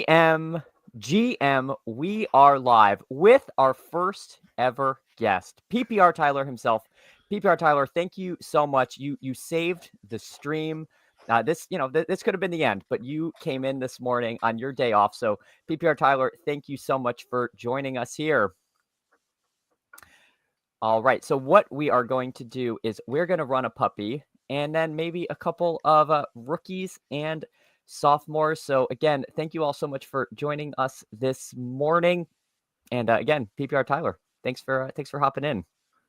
GM, we are live with our first ever guest, PPR Tyler himself. PPR Tyler, thank you so much. You saved the stream. This could have been the end, but you came in this morning on your day off. So PPR Tyler, thank you so much for joining us here. All right. So what we are going to do is we're going to run a puppy and then maybe a couple of rookies and sophomores. So again, thank you all so much for joining us this morning. And again, PPR Tyler, thanks for hopping in.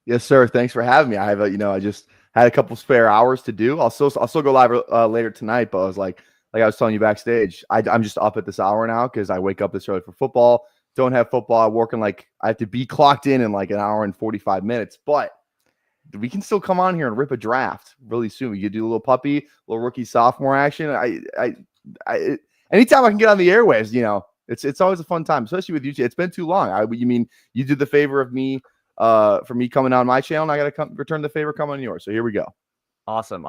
Yes, sir. Thanks for having me. I have I just had a couple spare hours to do. I'll still go live later tonight, but I was like I was telling you backstage, I'm just up at this hour now because I wake up this early for football. Don't have football. I work in I have to be clocked in like an hour and 45 minutes, but we can still come on here and rip a draft really soon. We could do a little puppy, little rookie sophomore action. Anytime I can get on the airwaves, it's always a fun time, especially with you. It's been too long. You mean you did the favor of me for me coming on my channel, and I got to return the favor coming on yours. So here we go. Awesome.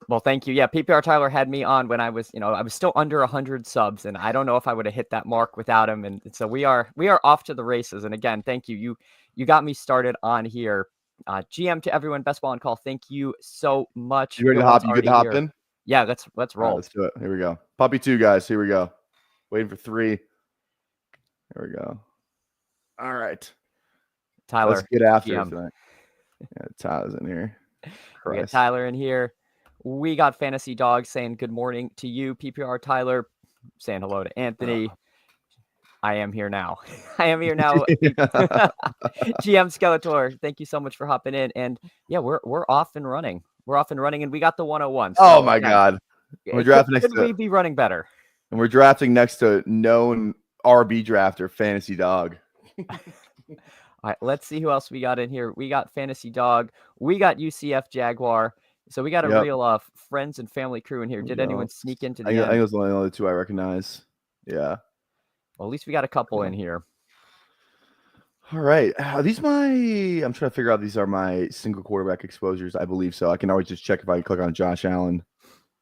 Well, thank you. Yeah, PPR Tyler had me on when I was still under 100 subs, and I don't know if I would have hit that mark without him. And so we are off to the races. And again, thank you. You got me started on here. GM to everyone, best ball on call. Thank you so much. You ready to hop? You good to hop in? Yeah, let's roll. Right, let's do it. Here we go. Puppy 2, guys. Here we go. Waiting for 3. Here we go. All right. Tyler. Let's get after it tonight. Yeah, Tyler's in here. We got Tyler in here. We got Fantasy Dog saying good morning to you. PPR Tyler saying hello to Anthony. I am here now. GM Skeletor, thank you so much for hopping in. And yeah, we're off and running. And we got the 101. So, oh my God. We're drafting next to. Could we be running better? And we're drafting next to known RB drafter, Fantasy Dog. All right, let's see who else we got in here. We got Fantasy Dog. We got UCF Jaguar. So we got a real friends and family crew in here. Did anyone sneak into the end? I think it was the only 2 I recognize. Yeah. Well, at least we got a couple in here. All right. Are these I'm trying to figure out these are my single quarterback exposures. I believe so. I can always just check if I can click on Josh Allen.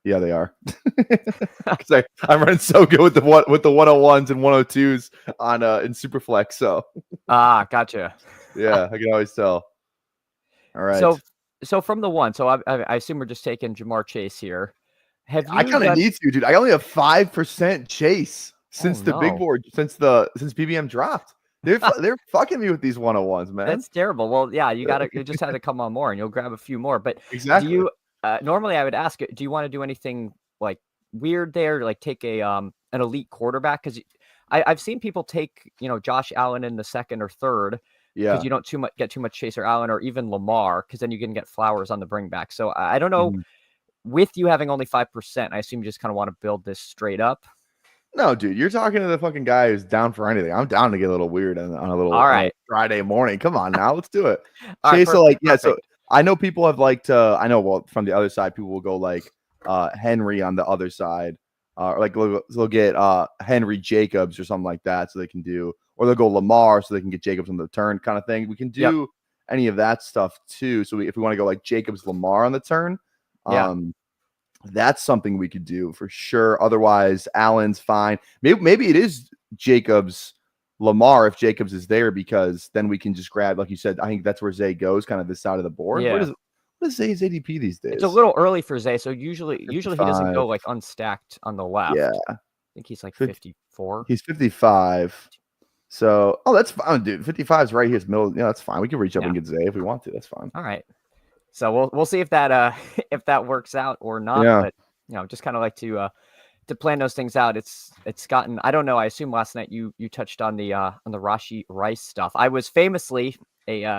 Yeah, they are. Because I'm running so good with the 101s and 102s on in Superflex. So gotcha. Yeah, I can always tell. All right. So from the one, so I assume we're just taking Jamar Chase here. I kind of need to, dude. I only have 5% Chase since the big board, since PBM dropped. They're fucking me with these 101s, man. That's terrible. Well, yeah, you just had to come on more, and you'll grab a few more. But exactly. Do you normally I would ask, do you want to do anything like weird there, like take an elite quarterback? Because I've seen people take Josh Allen in the second or third. Yeah, because you don't get too much Chase or Allen or even Lamar, because then you can get Flowers on the bring back. So I don't know. With you having only 5%, I assume you just kind of want to build this straight up. No, dude, you're talking to the fucking guy who's down for anything. I'm down to get a little weird on a little Friday morning. Come on now, let's do it. Okay, so so I know people have from the other side, people will go like Henry on the other side, or they'll get Henry Jacobs or something like that, so they can do, or they'll go Lamar so they can get Jacobs on the turn kind of thing. We can do any of that stuff too. So if we want to go like Jacobs Lamar on the turn, that's something we could do for sure. Otherwise, Allen's fine. Maybe it is Jacobs Lamar if Jacobs is there, because then we can just grab, like you said, I think that's where Zay goes, kind of this side of the board. Yeah. What is Zay's ADP these days? It's a little early for Zay, so usually he doesn't go like unstacked on the left. Yeah. I think he's like 54. He's 55. So, that's fine, dude. 55 is right here. Middle. Yeah, that's fine. We can reach up and get Zay if we want to. That's fine. All right. So we'll see if that works out or not. Yeah. But just kind of like to plan those things out. It's gotten, I don't know. I assume last night you touched on the Rashee Rice stuff. I was famously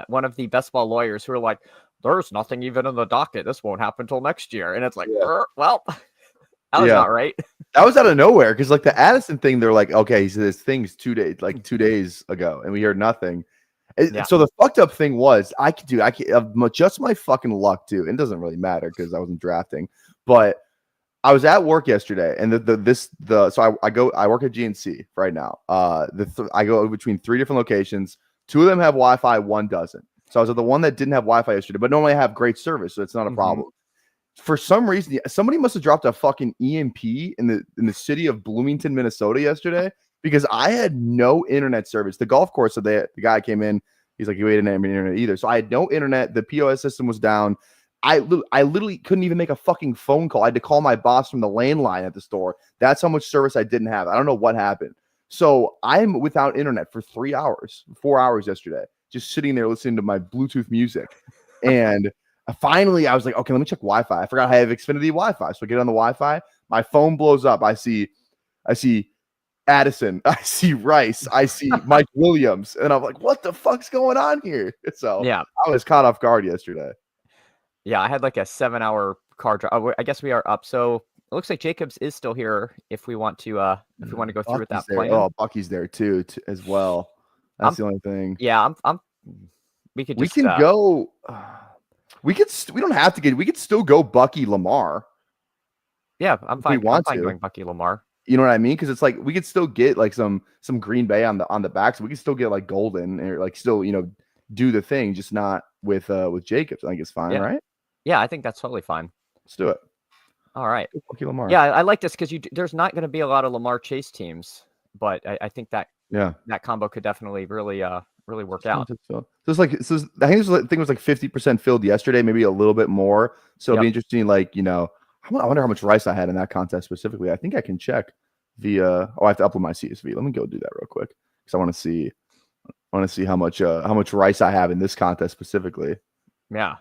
one of the best ball lawyers who were like, "There's nothing even in the docket. This won't happen until next year." And it's like, well, that was not right. That was out of nowhere, because like the Addison thing, they're like, okay, so this thing's 2 days ago, and we heard nothing. So the fucked up thing was, I could just my fucking luck too. It doesn't really matter because I wasn't drafting, but I was at work yesterday, and so I work at GNC right now. I go between 3 different locations. 2 of them have Wi-Fi, 1 doesn't. So I was at the one that didn't have Wi-Fi yesterday, but normally I have great service, so it's not a problem. for some reason, somebody must have dropped a fucking EMP in the city of Bloomington, Minnesota yesterday, because I had no internet service. The golf course, so the guy came in, he's like, you ain't have any internet either. So I had no internet. The POS system was down. I literally couldn't even make a fucking phone call. I had to call my boss from the landline at the store. That's how much service I didn't have. I don't know what happened. So I'm without internet for 4 hours yesterday, just sitting there listening to my Bluetooth music. And finally, I was like, okay, let me check Wi-Fi. I forgot I have Xfinity Wi-Fi. So I get on the Wi-Fi. My phone blows up. I see Addison. I see Rice. I see Mike Williams. And I'm like, what the fuck's going on here? So yeah, I was caught off guard yesterday. Yeah, I had like a 7-hour car drive. I guess we are up. So it looks like Jacobs is still here if we want to go through with that plan. Oh, Bucky's there too as well. That's the only thing. Yeah, we can go. We don't have to we could still go Bucky Lamar. Yeah, I'm fine. I'm fine going Bucky Lamar. You know what I mean? Because it's like we could still get like some Green Bay on the back, so we could still get like Golden or like still do the thing, just not with Jacobs. I think it's fine, right? Yeah, I think that's totally fine. Let's do it. All right. Bucky Lamar. Yeah, I like this because there's not going to be a lot of Lamar Chase teams, but I think that that combo could definitely really work out. So it's like I think it was like 50% filled yesterday, maybe a little bit more. So it'll be interesting. Like I wonder how much rice I had in that contest specifically. I think I can check via. I have to upload my CSV. Let me go do that real quick because I want to see how much rice I have in this contest specifically. Yeah.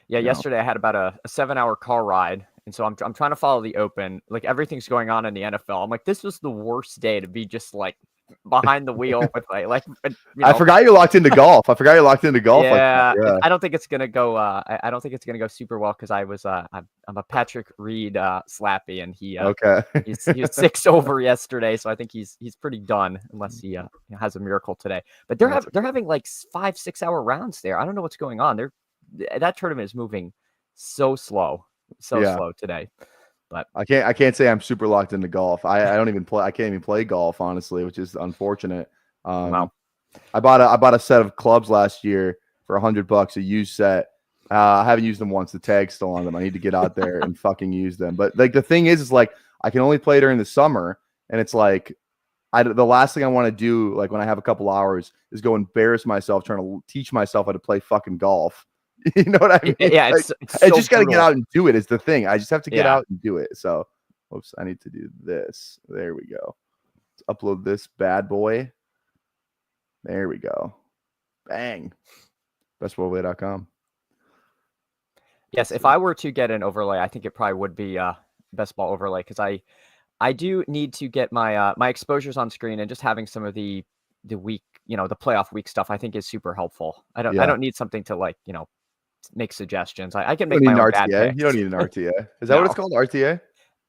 Yesterday I had about a 7-hour car ride, and so I'm trying to follow the Open. Like everything's going on in the NFL. I'm like, this was the worst day to be just like behind the wheel with like. I forgot you're locked into golf. Yeah, I don't think it's gonna go. I don't think it's gonna go super well because I'm a Patrick Reed slappy, and he was 6 over yesterday, so I think he's pretty done unless he has a miracle today. But they're having like 5-6 hour rounds there. I don't know what's going on. That tournament is moving so slow today. But I can't say I'm super locked into golf. I don't even play. I can't even play golf, honestly, which is unfortunate. Wow. I bought a set of clubs last year for $100, a used set. I haven't used them once. The tag's still on them. I need to get out there and fucking use them. But like the thing is like I can only play during the summer, and it's like the last thing I want to do, like when I have a couple hours, is go embarrass myself trying to teach myself how to play fucking golf. You know what I mean? Yeah, it's I just got to get out and do it is the thing. I just have to get out and do it. So, oops, I need to do this. There we go. Let's upload this bad boy. There we go. Bang. bestballoverlay.com. Yes, if I were to get an overlay, I think it probably would be Best Ball Overlay because I do need to get my my exposures on screen, and just having some of the week, the playoff week stuff I think is super helpful. I don't need something to like, make suggestions. I can make my own bad picks. You don't need an RTA. Is that what it's called? RTA?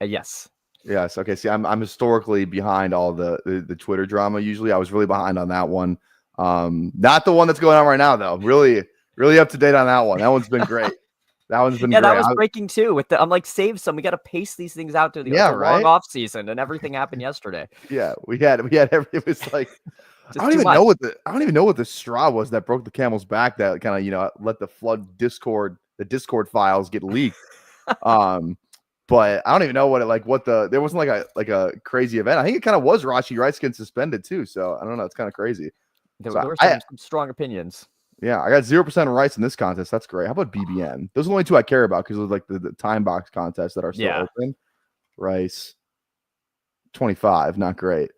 Yes. Yes. Okay. See, I'm historically behind all the Twitter drama. Usually, I was really behind on that one. Not the one that's going on right now, though. Really up to date on that one. That one's been great. That one's been great. That was breaking too. I'm like, save some. We got to pace these things out to the long off season, and everything happened yesterday. Yeah, we had it was like. I don't even know what the straw was that broke the camel's back that kind of let the Discord files get leaked. But I don't even know there wasn't like a crazy event. I think it kind of was Rashi Rice getting suspended too. So I don't know. It's kind of crazy. There were some strong opinions. Yeah, I got 0% Rice in this contest. That's great. How about BBN? Those are the only two I care about because of like the time box contests that are still open. Rice 25, not great.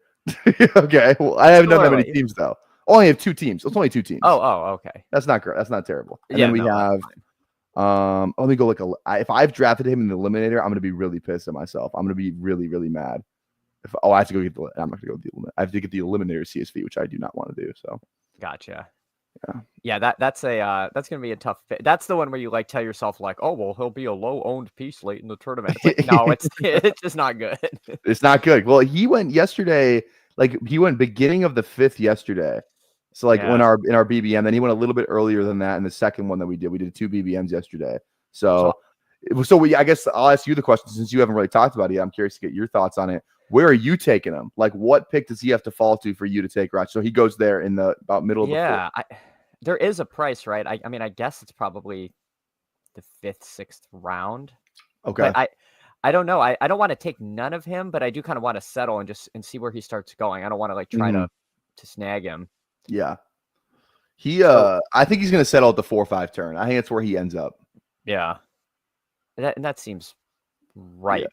Okay, well, I haven't done that many teams though. Only have 2 teams. It's only 2 teams. Oh, okay. That's not great. That's not terrible. And then we have let me go if I've drafted him in the eliminator, I'm gonna be really pissed at myself. I'm gonna be really, really mad. I have to go I'm not gonna go with the eliminator. I have to get the eliminator CSV, which I do not want to do. So gotcha. Yeah, that's gonna be a tough fit. That's the one where you like tell yourself like, oh well, he'll be a low owned piece late in the tournament. Like, no, it's just not good. It's not good. Well, he went yesterday. Like he went beginning of the 5th yesterday. So like in our BBM, then he went a little bit earlier than that in the second one that we did 2 BBMs yesterday. So I guess I'll ask you the question since you haven't really talked about it yet. I'm curious to get your thoughts on it. Where are you taking him? Like what pick does he have to fall to for you to take Raj? So he goes there in the about middle of the 4th. There is a price, right? I mean, I guess it's probably the 5th, 6th round. Okay. But I don't know. I don't want to take none of him, but I do kind of want to settle and see where he starts going. I don't want to like try to snag him. Yeah. I think he's going to settle at the 4-5 turn. I think that's where he ends up. Yeah. That seems right. Yeah.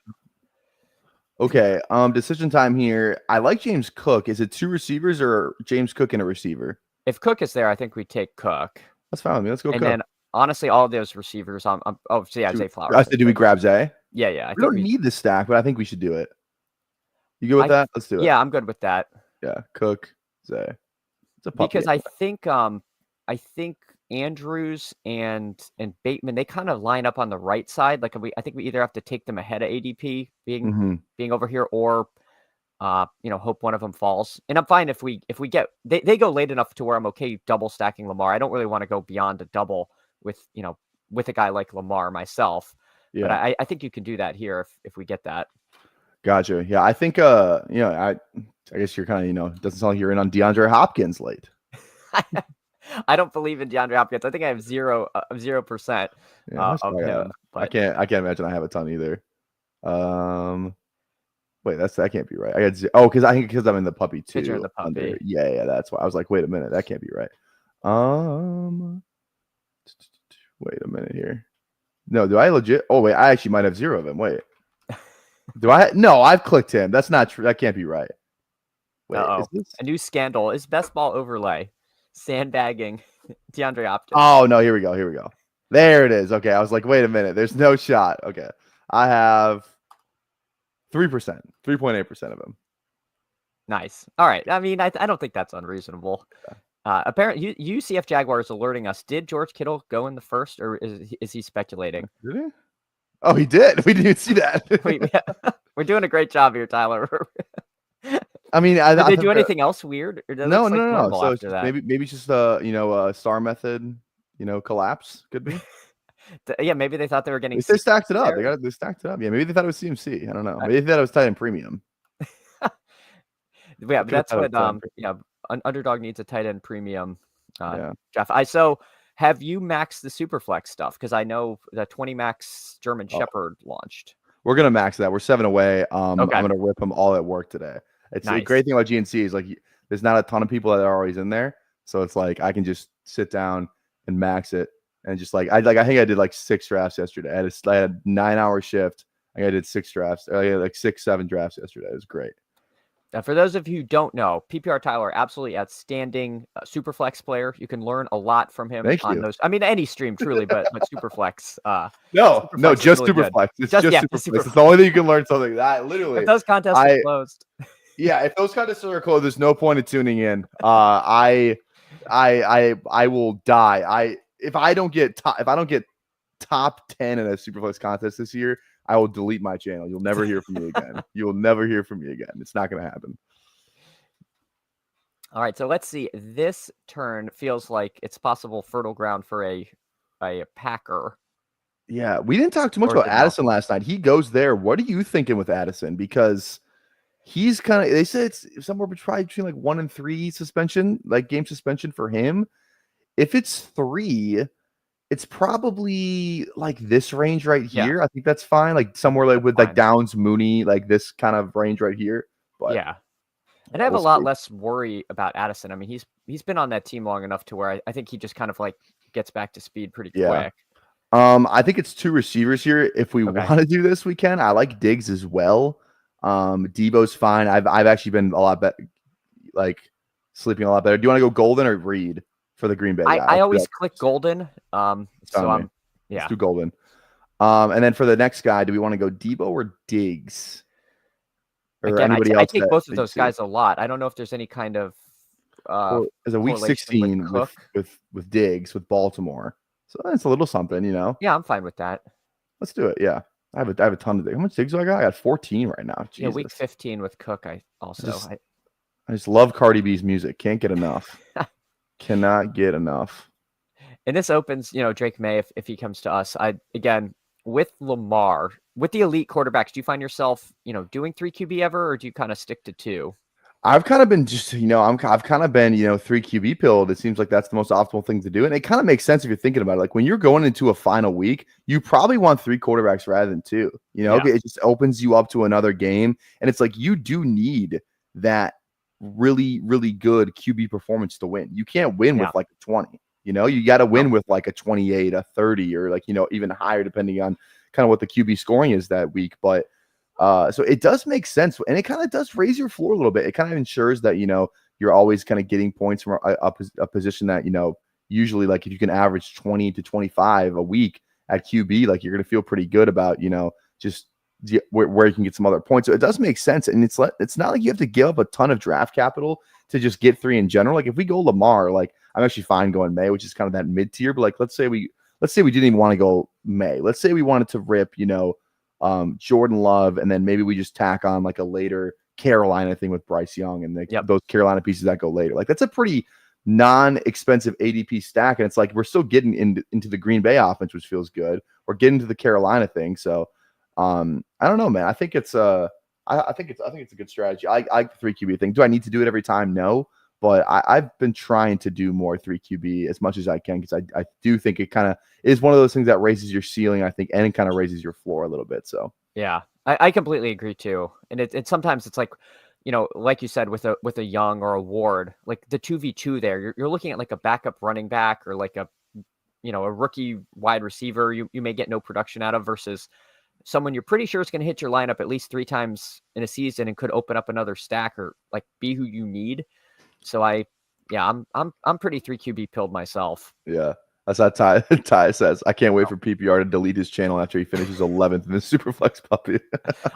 Okay. Decision time here. I like James Cook. Is it 2 receivers or James Cook and a receiver? If Cook is there, I think we take Cook. That's fine with me. Let's go. And Cook. then honestly, all of those receivers. Zay Flowers. I said, do we grab Zay? Yeah. We don't need this stack, but I think we should do it. You good with that? Let's do it. Yeah, I'm good with that. Yeah, Cook, Zay. It's a puppy. Because I think Andrews and Bateman, they kind of line up on the right side. Like I think we either have to take them ahead of ADP being over here, or hope one of them falls. And I'm fine if we get they go late enough to where I'm okay double stacking Lamar. I don't really want to go beyond a double with a guy like Lamar myself. Yeah. But I think you can do that here if we get that. Gotcha. Yeah, I think I guess you're kind of doesn't sound like you're in on DeAndre Hopkins late. I don't believe in DeAndre Hopkins. I think I have 0% of him. But I can't imagine I have a ton either. Wait, that can't be right. I got because I'm in the puppy too. You're in the puppy. Yeah, that's why I was like, wait a minute, that can't be right. Wait a minute here. No, do I legit? Oh wait, I actually might have 0 of them. Wait, do I? No, I've clicked him. That's not true. That can't be right. Wait, a new scandal is best ball overlay. Sandbagging DeAndre Hopkins. Oh no, here we go. There it is. Okay, I was like, wait a minute, there's no shot. Okay, I have 3%, 3.8% of him. Nice. All right. I mean, I don't think that's unreasonable. Yeah. Apparently, UCF Jaguars alerting us. Did George Kittle go in the first, or is he speculating? Did he? Oh, he did. We didn't see that. We're doing a great job here, Tyler. I mean, did they do anything else weird? Or no. So after that. maybe it's just a star method, collapse could be. Yeah, maybe they thought they were getting. They stacked it up. They stacked it up. Yeah, maybe they thought it was CMC. I don't know. Maybe they thought it was tight end premium. Yeah, but that's what. Underdog needs a tight end premium. Jeff, have you maxed the Superflex stuff? Because I know the 20 max German Shepherd launched. We're gonna max that. We're 7 away. I'm gonna rip them all at work today. It's a great thing about GNC is like there's not a ton of people that are always in there, so it's like I can just sit down and max it, and just I think I did like 6 drafts yesterday. I had a 9-hour shift. I did 6 drafts. I had like 6-7 drafts yesterday. It was great. Now, for those of you who don't know, PPR Tyler, absolutely outstanding Superflex player. You can learn a lot from him on those. I mean, any stream truly, but Superflex. No, just really Superflex. It's just Superflex. It's the only thing you can learn something. That literally. If those contests are closed. Yeah, if those contests are closed, there's no point in tuning in. I will die. If I don't get top 10 in a Superflex contest this year, I will delete my channel. You'll never hear from me again. You will never hear from me again. It's not going to happen. All right, so let's see. This turn feels like it's possible fertile ground for a Packer. Yeah, we didn't talk too much about Addison last night. He goes there. What are you thinking with Addison? Because he's kind of, they said it's somewhere between like 1 and 3 suspension, like game suspension for him. If it's 3, it's probably like this range right here. I think that's fine. Like somewhere like with like Downs, Mooney, like this kind of range right here. But yeah. And I have a lot less worry about Addison. I mean, he's been on that team long enough to where I think he just kind of like gets back to speed pretty quick. I think it's 2 receivers here. If we want to do this, we can. I like Diggs as well. Debo's fine. I've actually been a lot better, like sleeping a lot better. Do you want to go Golden or Reed for the Green Bay? I always click Golden. Let's do Golden. And then for the next guy, do we want to go Debo or Diggs? Or again, anybody else? I take both of those guys a lot. I don't know if there's any kind of as a week 16 with Diggs with Baltimore. So that's a little something, Yeah, I'm fine with that. Let's do it. Yeah. I have a ton of Diggs. How much Diggs do I got? I got 14 right now. Jesus. Yeah, week 15 with Cook. I just love Cardi B's music. Can't get enough. Cannot get enough. And this opens, Drake May if he comes to us. Again, with Lamar, with the elite quarterbacks, do you find yourself, doing 3 QB ever, or do you kind of stick to 2? I've kind of been just, I've kind of been, 3 QB pilled. It seems like that's the most optimal thing to do. And it kind of makes sense if you're thinking about it. Like when you're going into a final week, you probably want 3 quarterbacks rather than 2. It just opens you up to another game. And it's like you do need that really, really good QB performance to win. You can't win with like a 20. You got to win with like a 28, a 30, or like, even higher depending on kind of what the QB scoring is that week. But so it does make sense, and it kind of does raise your floor a little bit. It kind of ensures that you're always kind of getting points from a position that usually, like if you can average 20 to 25 a week at QB, like you're going to feel pretty good about just where you can get some other points. So it does make sense, and it's not like you have to give up a ton of draft capital to just get 3 in general. Like if we go Lamar, like I'm actually fine going May, which is kind of that mid tier. But like let's say we didn't even want to go May. Let's say we wanted to rip Jordan Love, and then maybe we just tack on like a later Carolina thing with Bryce Young and those Carolina pieces that go later. Like that's a pretty non-expensive ADP stack, and it's like we're still getting into the Green Bay offense, which feels good. We're getting to the Carolina thing, so I don't know, man. I think it's I think it's a good strategy. I like the 3 QB thing. Do I need to do it every time? No, but I've been trying to do more 3 QB as much as I can, because I do think it kind of is one of those things that raises your ceiling, I think, and it kind of raises your floor a little bit. So yeah, I completely agree too. And it's sometimes it's like, like you said, with a Young or a Ward, like the 2v2 there, you're looking at like a backup running back or like a rookie wide receiver you may get no production out of, versus someone you're pretty sure is going to hit your lineup at least 3 times in a season and could open up another stack or like be who you need. So I'm pretty 3 QB pilled myself. Yeah. That's how Ty says. I can't wait for PPR to delete his channel after he finishes 11th in the Superflex puppy.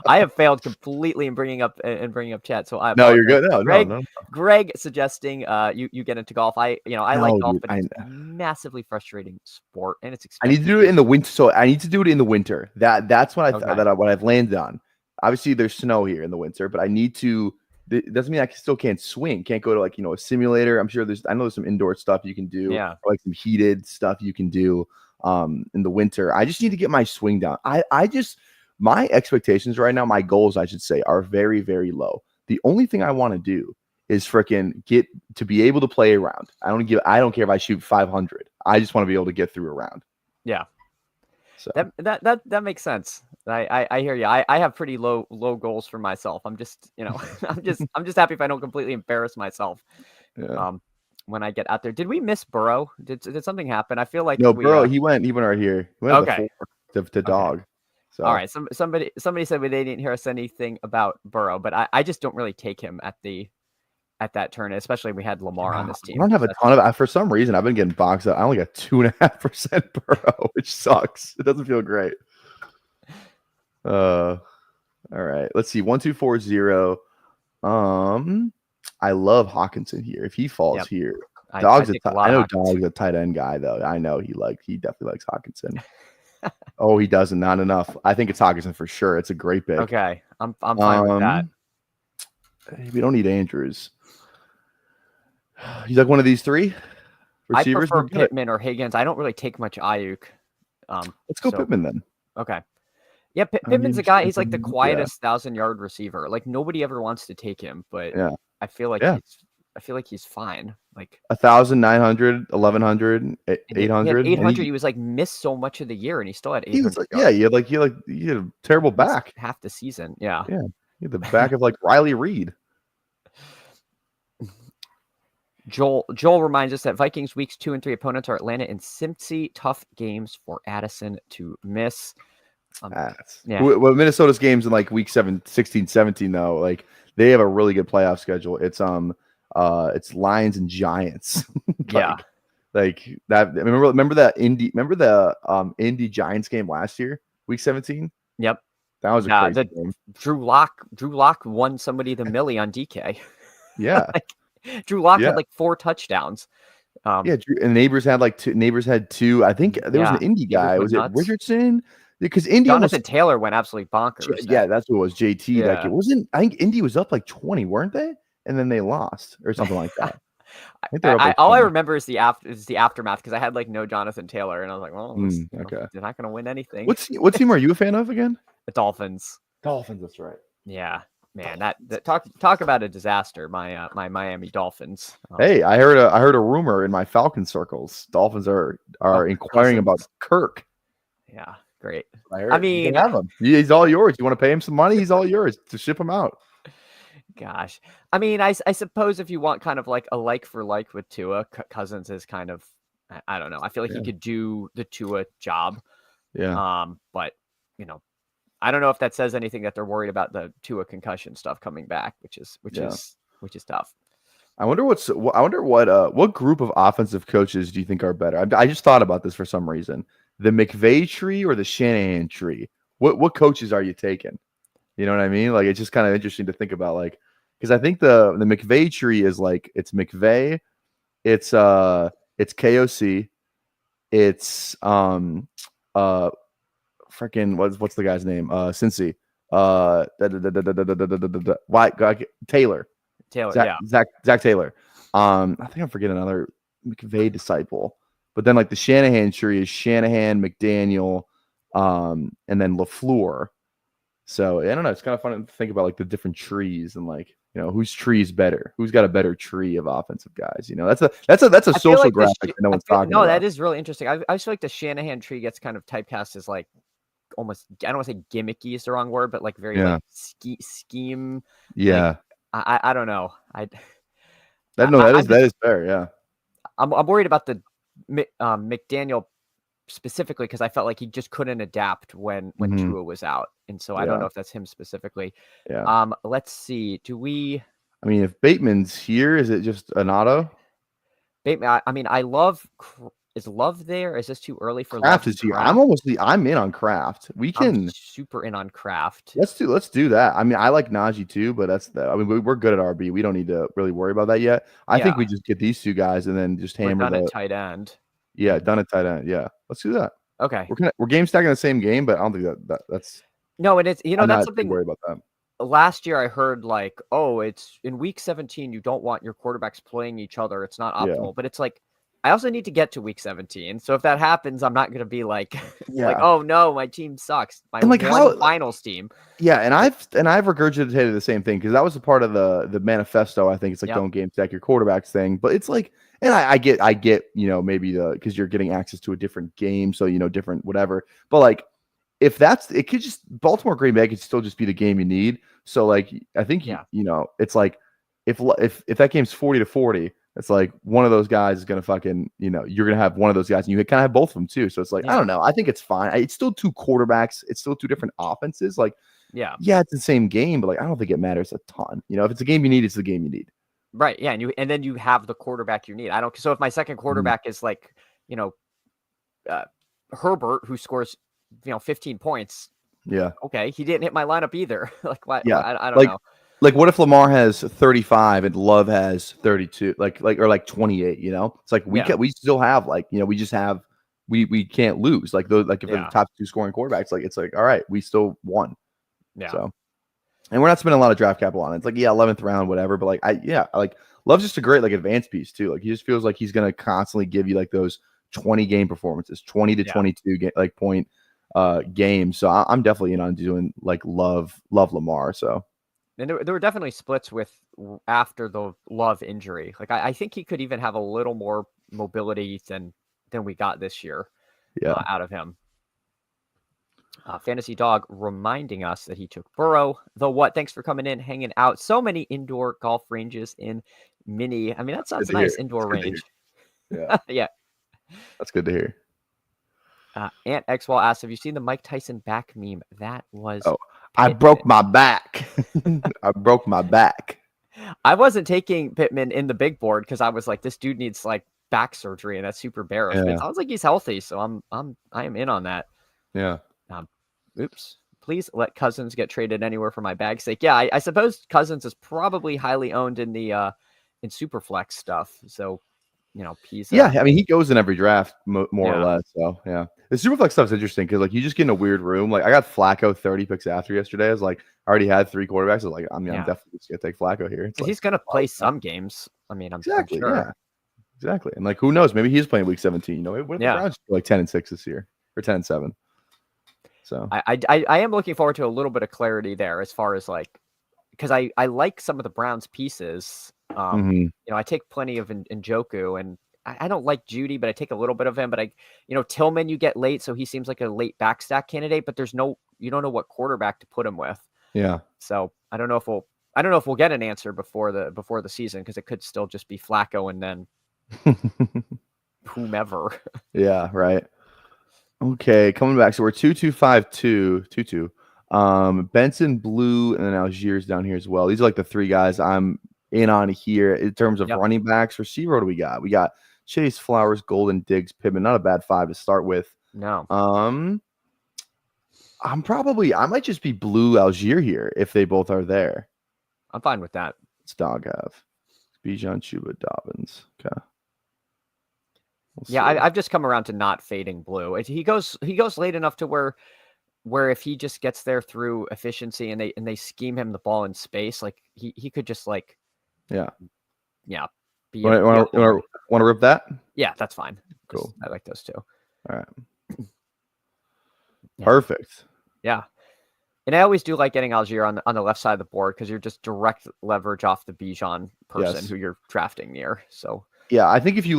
I have failed completely in bringing up chat. So I no, you're good. No, Greg suggesting you get into golf. I like golf, but it's a massively frustrating sport, and it's expensive. I need to do it in the winter. So I need to do it in the winter. That's what what I've landed on. Obviously, there's snow here in the winter, but I need to. It doesn't mean I still can't swing. Can't go to like a simulator. I'm sure I know there's some indoor stuff you can do. Yeah, or like some heated stuff you can do in the winter. I just need to get my swing down. My expectations right now, my goals I should say, are very, very low. The only thing I want to do is freaking get to be able to play a round. I don't care if I shoot 500. I just want to be able to get through a round. Yeah. So that makes sense. I hear you. I have pretty low goals for myself. I'm just I'm just happy if I don't completely embarrass myself. Yeah. When I get out there. Did we miss Burrow? Did something happen? I feel like Burrow. He went right here. He went to dog. So. All right. Somebody said they didn't hear us anything about Burrow, but I just don't really take him at that turn, especially we had Lamar on this team. I don't have a ton of. For some reason, I've been getting boxed out. I only got 2.5% Burrow, which sucks. It doesn't feel great. All right. Let's see. 1240. I love Hawkinson here. If he falls here, I know Dog's a tight end guy though. I know he definitely likes Hawkinson. Oh, he doesn't. Not enough. I think it's Hawkinson for sure. It's a great pick. Okay, I'm fine with that. We don't need Andrews. He's like one of these 3 receivers. I prefer Pittman or Higgins. I don't really take much Ayuk. Let's go Pittman then. Okay. Yeah, Pittman's a guy. He's like the quietest 1,000-yard receiver. Like nobody ever wants to take him, but I feel like he's fine. Like 1,900, 1,100, 800. 800. He was like missed so much of the year, and he still had 800. He was like, he had a terrible back half the season. Yeah. Yeah. He had the back of like Riley Reed. Joel reminds us that Vikings weeks 2 and 3 opponents are Atlanta and Cincy. Tough games for Addison to miss. Well, Minnesota's games in like week 16, 17 though, like they have a really good playoff schedule. It's Lions and Giants. Like that. Remember that Indy Giants game last year, week 17. Yep, that was a crazy game. Drew Lock won somebody the millie on DK. Yeah. Drew Lock had like 4 touchdowns. And Neighbors had like 2. Neighbors had 2. I think there was an Indy guy. Was it Richardson? Because Indy Jonathan Taylor went absolutely bonkers. Yeah, that's what it was. JT. Yeah. Like it wasn't. I think Indy was up like 20, weren't they? And then they lost or something like that. All I remember is the aftermath, because I had like no Jonathan Taylor, and I was like, well, okay, they're not going to win anything. What team are you a fan of again? The Dolphins. Dolphins. That's right. Yeah. man, that talk about a disaster. My Miami Dolphins. Hey, I heard a rumor in my Falcon circles. Dolphins are inquiring about Kirk. Yeah, great. I mean, you can have him. He's all yours. You want to pay him some money? He's all yours to ship him out. Gosh, I mean, I suppose if you want kind of like a like for like with Tua, Cousins is kind of, I don't know. I feel like he could do the Tua job. Yeah. But I don't know if that says anything that they're worried about the Tua concussion stuff coming back, which is tough. I wonder what group of offensive coaches do you think are better? I just thought about this for some reason. The McVay tree or the Shanahan tree? What coaches are you taking? You know what I mean? Like, it's just kind of interesting to think about, like, because I think the McVay tree is like, it's McVay, it's KOC, it's freaking what's the guy's name? Cincy. Taylor. Zach Taylor. I think I'm forgetting another McVay disciple. But then, like, the Shanahan tree is Shanahan, McDaniel, and then LaFleur. So I don't know. It's kind of fun to think about, like, the different trees and, like, whose tree is better, who's got a better tree of offensive guys. That's a social graphic that no one's talking about. No, that is really interesting. I feel like the Shanahan tree gets kind of typecast as, like, almost, I don't want to say gimmicky is the wrong word, but like very like scheme. Yeah. Like, I don't know. That is fair. Yeah. I'm worried about the McDaniel specifically because I felt like he just couldn't adapt when Tua was out, and so I don't know if that's him specifically. Yeah. Let's see. I mean, if Bateman's here, is it just an auto? Bateman. I mean, I love. Is Love there? Is this too early for Kraft? Is here? I'm in on Kraft. I'm super in on Kraft. Let's do that. I mean, I like Najee too, but we're good at RB. We don't need to really worry about that yet. I think we just get these two guys and then just hammer the tight end. Yeah, done at tight end. Yeah, let's do that. Okay, we're game stacking the same game, but I don't think that's no. And it's I'm that's something. Worry about that. Last year I heard like, oh, it's in week 17. You don't want your quarterbacks playing each other. It's not optimal, but it's like. I also need to get to week 17. So if that happens, I'm not going to be like, like, oh no, my team sucks. My finals team. Yeah. And I've regurgitated the same thing because that was a part of the manifesto. I think it's like, don't game stack your quarterbacks thing, but it's like, and I get, maybe because you're getting access to a different game. So, different, whatever, but like, if it could just Baltimore Green Bay could still just be the game you need. So like, I think, it's like, if that game's 40-40, it's like one of those guys is going to fucking, you're going to have one of those guys and you kind of have both of them too. So it's like, I don't know. I think it's fine. It's still two quarterbacks. It's still two different offenses. Like, it's the same game, but like, I don't think it matters a ton. If it's a game you need, it's the game you need. Right. Yeah. And then you have the quarterback you need. So if my second quarterback is like, Herbert, who scores, 15 points. Yeah. Okay. He didn't hit my lineup either. Like, what? Yeah. I don't know. Like, what if Lamar has 35 and Love has 32, or 28? It's like we still have we just have we can't lose if they're the top two scoring quarterbacks. Like, it's like, all right, we still won. Yeah. So, and we're not spending a lot of draft capital on it. It's like 11th round, whatever. But Love's just a great advanced piece too. Like, he just feels like he's gonna constantly give you those 20 game performances, 20 to 22 point games. So I'm definitely in on doing Love Lamar. So. And there were definitely splits after the Love injury. Like, I think he could even have a little more mobility than we got this year out of him. Fantasy Dog reminding us that he took Burrow. Thanks for coming in, hanging out. So many indoor golf ranges in Mini. I mean, that sounds nice, indoor range. Yeah. Yeah. That's good to hear. Ant Xwall asks, have you seen the Mike Tyson back meme? That was... I broke my back. I broke my back. I wasn't taking Pittman in the big board because I was like, this dude needs back surgery, and that's super bearish. Yeah. But it sounds like he's healthy, so I am in on that. Yeah. Oops. Please let Cousins get traded anywhere for my bag's sake. Yeah, I suppose Cousins is probably highly owned in the in Superflex stuff. So, he's I mean, he goes in every draft more or less. So yeah. The Superflex stuff's interesting because you just get in a weird room. Like, I got Flacco 30 picks after yesterday. I was like, I already had 3 quarterbacks. I was like, I'm definitely just gonna take Flacco here. Because he's gonna play some games. I mean, I'm sure. Yeah. Exactly. And who knows? Maybe he's playing week 17. What if the Browns go 10-6 this year or 10-7? So I am looking forward to a little bit of clarity there as far as because I like some of the Browns pieces. You know, I take plenty of Njoku, and I don't like Judy, but I take a little bit of him. But Tillman you get late, so he seems like a late backstack candidate. But you don't know what quarterback to put him with. Yeah. So I don't know if we'll get an answer before the season, because it could still just be Flacco and then whomever. Yeah. Right. Okay, coming back. So we're 2-2-5-2. Benson, Blue, and then Algiers down here as well. These are like the three guys I'm in on here in terms of running backs. Receiver, what do we got? We got Chase, Flowers, Golden, Diggs, Pittman. Not a bad 5 to start with. No. I might just be Blue, Algier here if they both are there. I'm fine with that. It's dog have. Bijan, Chuba, Dobbins. Okay. I've just come around to not fading Blue. He goes late enough to where if he just gets there through efficiency and they scheme him the ball in space, like he could just like want to rip that? Yeah, that's fine. Cool. I like those too. All right. Perfect. Yeah. And I always do like getting Algier on the left side of the board, because you're just direct leverage off the Bijan person who you're drafting near. So yeah, I think if you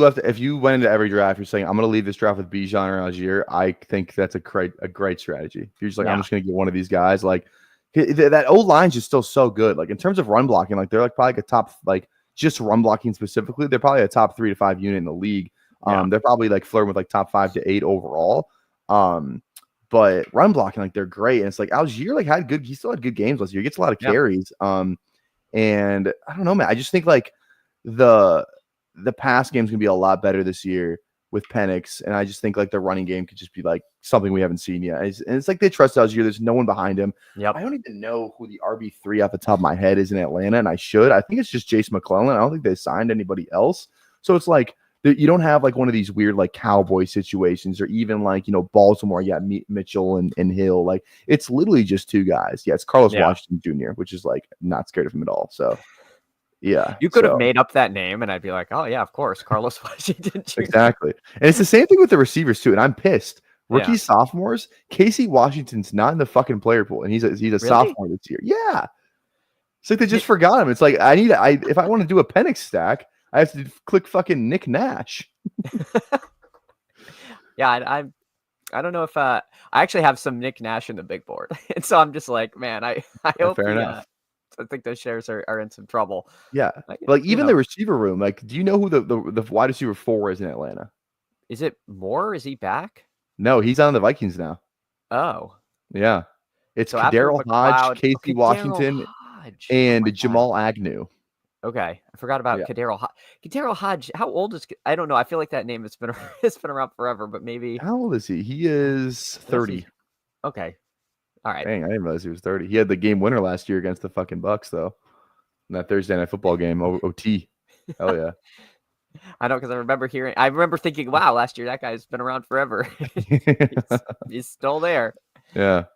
went into every draft, you're saying I'm going to leave this draft with Bijan or Algier. I think that's a great strategy. If you're just like, I'm just going to get one of these guys. Like that old line's just still so good. Like in terms of run blocking, like they're like probably like a top, like just run blocking specifically, they're probably a top 3 to 5 unit in the league. They're probably like flirting with like top 5 to 8 overall. But run blocking, like they're great. And it's like Algier he still had good games last year. He gets a lot of carries. And I don't know, man. I just think like the pass game's gonna be a lot better this year with Penix, and I just think like the running game could just be like something we haven't seen yet. And it's like they trust Algier. There's no one behind him. Yep. I don't even know who the RB3 off the top of my head is in Atlanta, and I should. I think it's just Jace McClellan. I don't think they signed anybody else. So it's like you don't have like one of these weird like Cowboy situations, or even like Baltimore. You got Mitchell and Hill. Like it's literally just 2 guys. Yeah, it's Carlos Washington Jr., which is like not scared of him at all. So. Yeah, you could have made up that name, and I'd be like, "Oh yeah, of course, Carlos Washington Jr." Exactly, and it's the same thing with the receivers too. And I'm pissed. Rookies, sophomores. Casey Washington's not in the fucking player pool, and he's a sophomore this year. Yeah, it's like they just forgot him. It's like if I want to do a Penix stack, I have to click fucking Nick Nash. Yeah, I don't know if I actually have some Nick Nash in the big board, and so I'm just like, man, I hope fair enough. I think those shares are in some trouble. Yeah, like even the receiver room. Like, do you know who the wide receiver 4 is in Atlanta? Is it Moore? Is he back? No, he's on the Vikings now. Oh, yeah. It's Kadarrell Hodge, Casey Washington, and Jamal Agnew. Okay, I forgot about Kadarrell Hodge. Kadarrell Hodge, how old is? I don't know. I feel like that name has been around forever, but maybe. How old is he? He is 30. Okay. All right. Dang, I didn't realize he was 30. He had the game winner last year against the fucking Bucks, though. In that Thursday night football game, OT. Hell yeah. I know, because I remember thinking, wow, last year that guy's been around forever. he's still there. Yeah.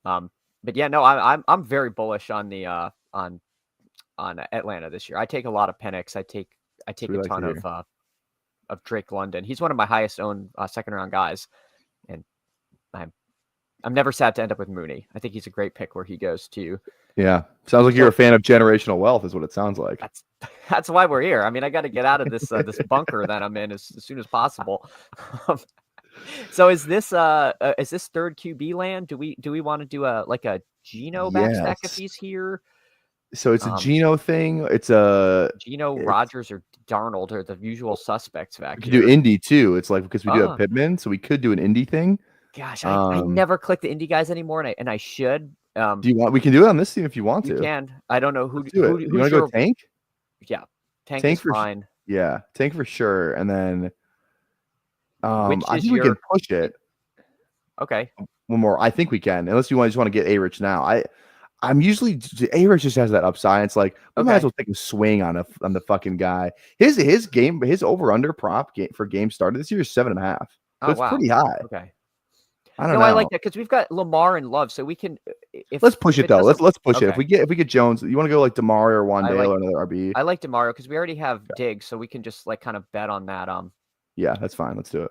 But yeah, no, I'm very bullish on the on Atlanta this year. I take a lot of Penix. I take a ton of Drake London. He's one of my highest owned second round guys, and I'm never sad to end up with Mooney. I think he's a great pick where he goes to. Yeah. Sounds like you're a fan of generational wealth is what it sounds like. That's why we're here. I mean, I got to get out of this this bunker that I'm in as soon as possible. So is this third QB land? Do we want to do a Geno backstack if he's here? So it's a Geno thing. It's a Geno, Rodgers, or Darnold are the usual suspects back here. We could do Indy too. It's like because we do have Pittman, so we could do an Indy thing. Gosh, I never click the Indy guys anymore, and I should. Do you want? We can do it on this team if you want to. You can. I don't know who. You want to go Tank? Yeah, Tank is fine. Yeah, Tank for sure. And then, I think we can push it. Okay. One more. I think we can, unless you just want to get A-Rich now. I'm usually A-Rich just has that upside. It's like we might as well take a swing on the fucking guy. His over under prop for game started this year is 7.5. So it's pretty high. Okay. I don't know. I like that because we've got Lamar and Love, so we can. Let's push it though. Let's push it. If we get Jones, you want to go like Damari or Wandale or another RB? I like Damari because we already have Diggs, so we can just like kind of bet on that. Yeah, that's fine. Let's do it.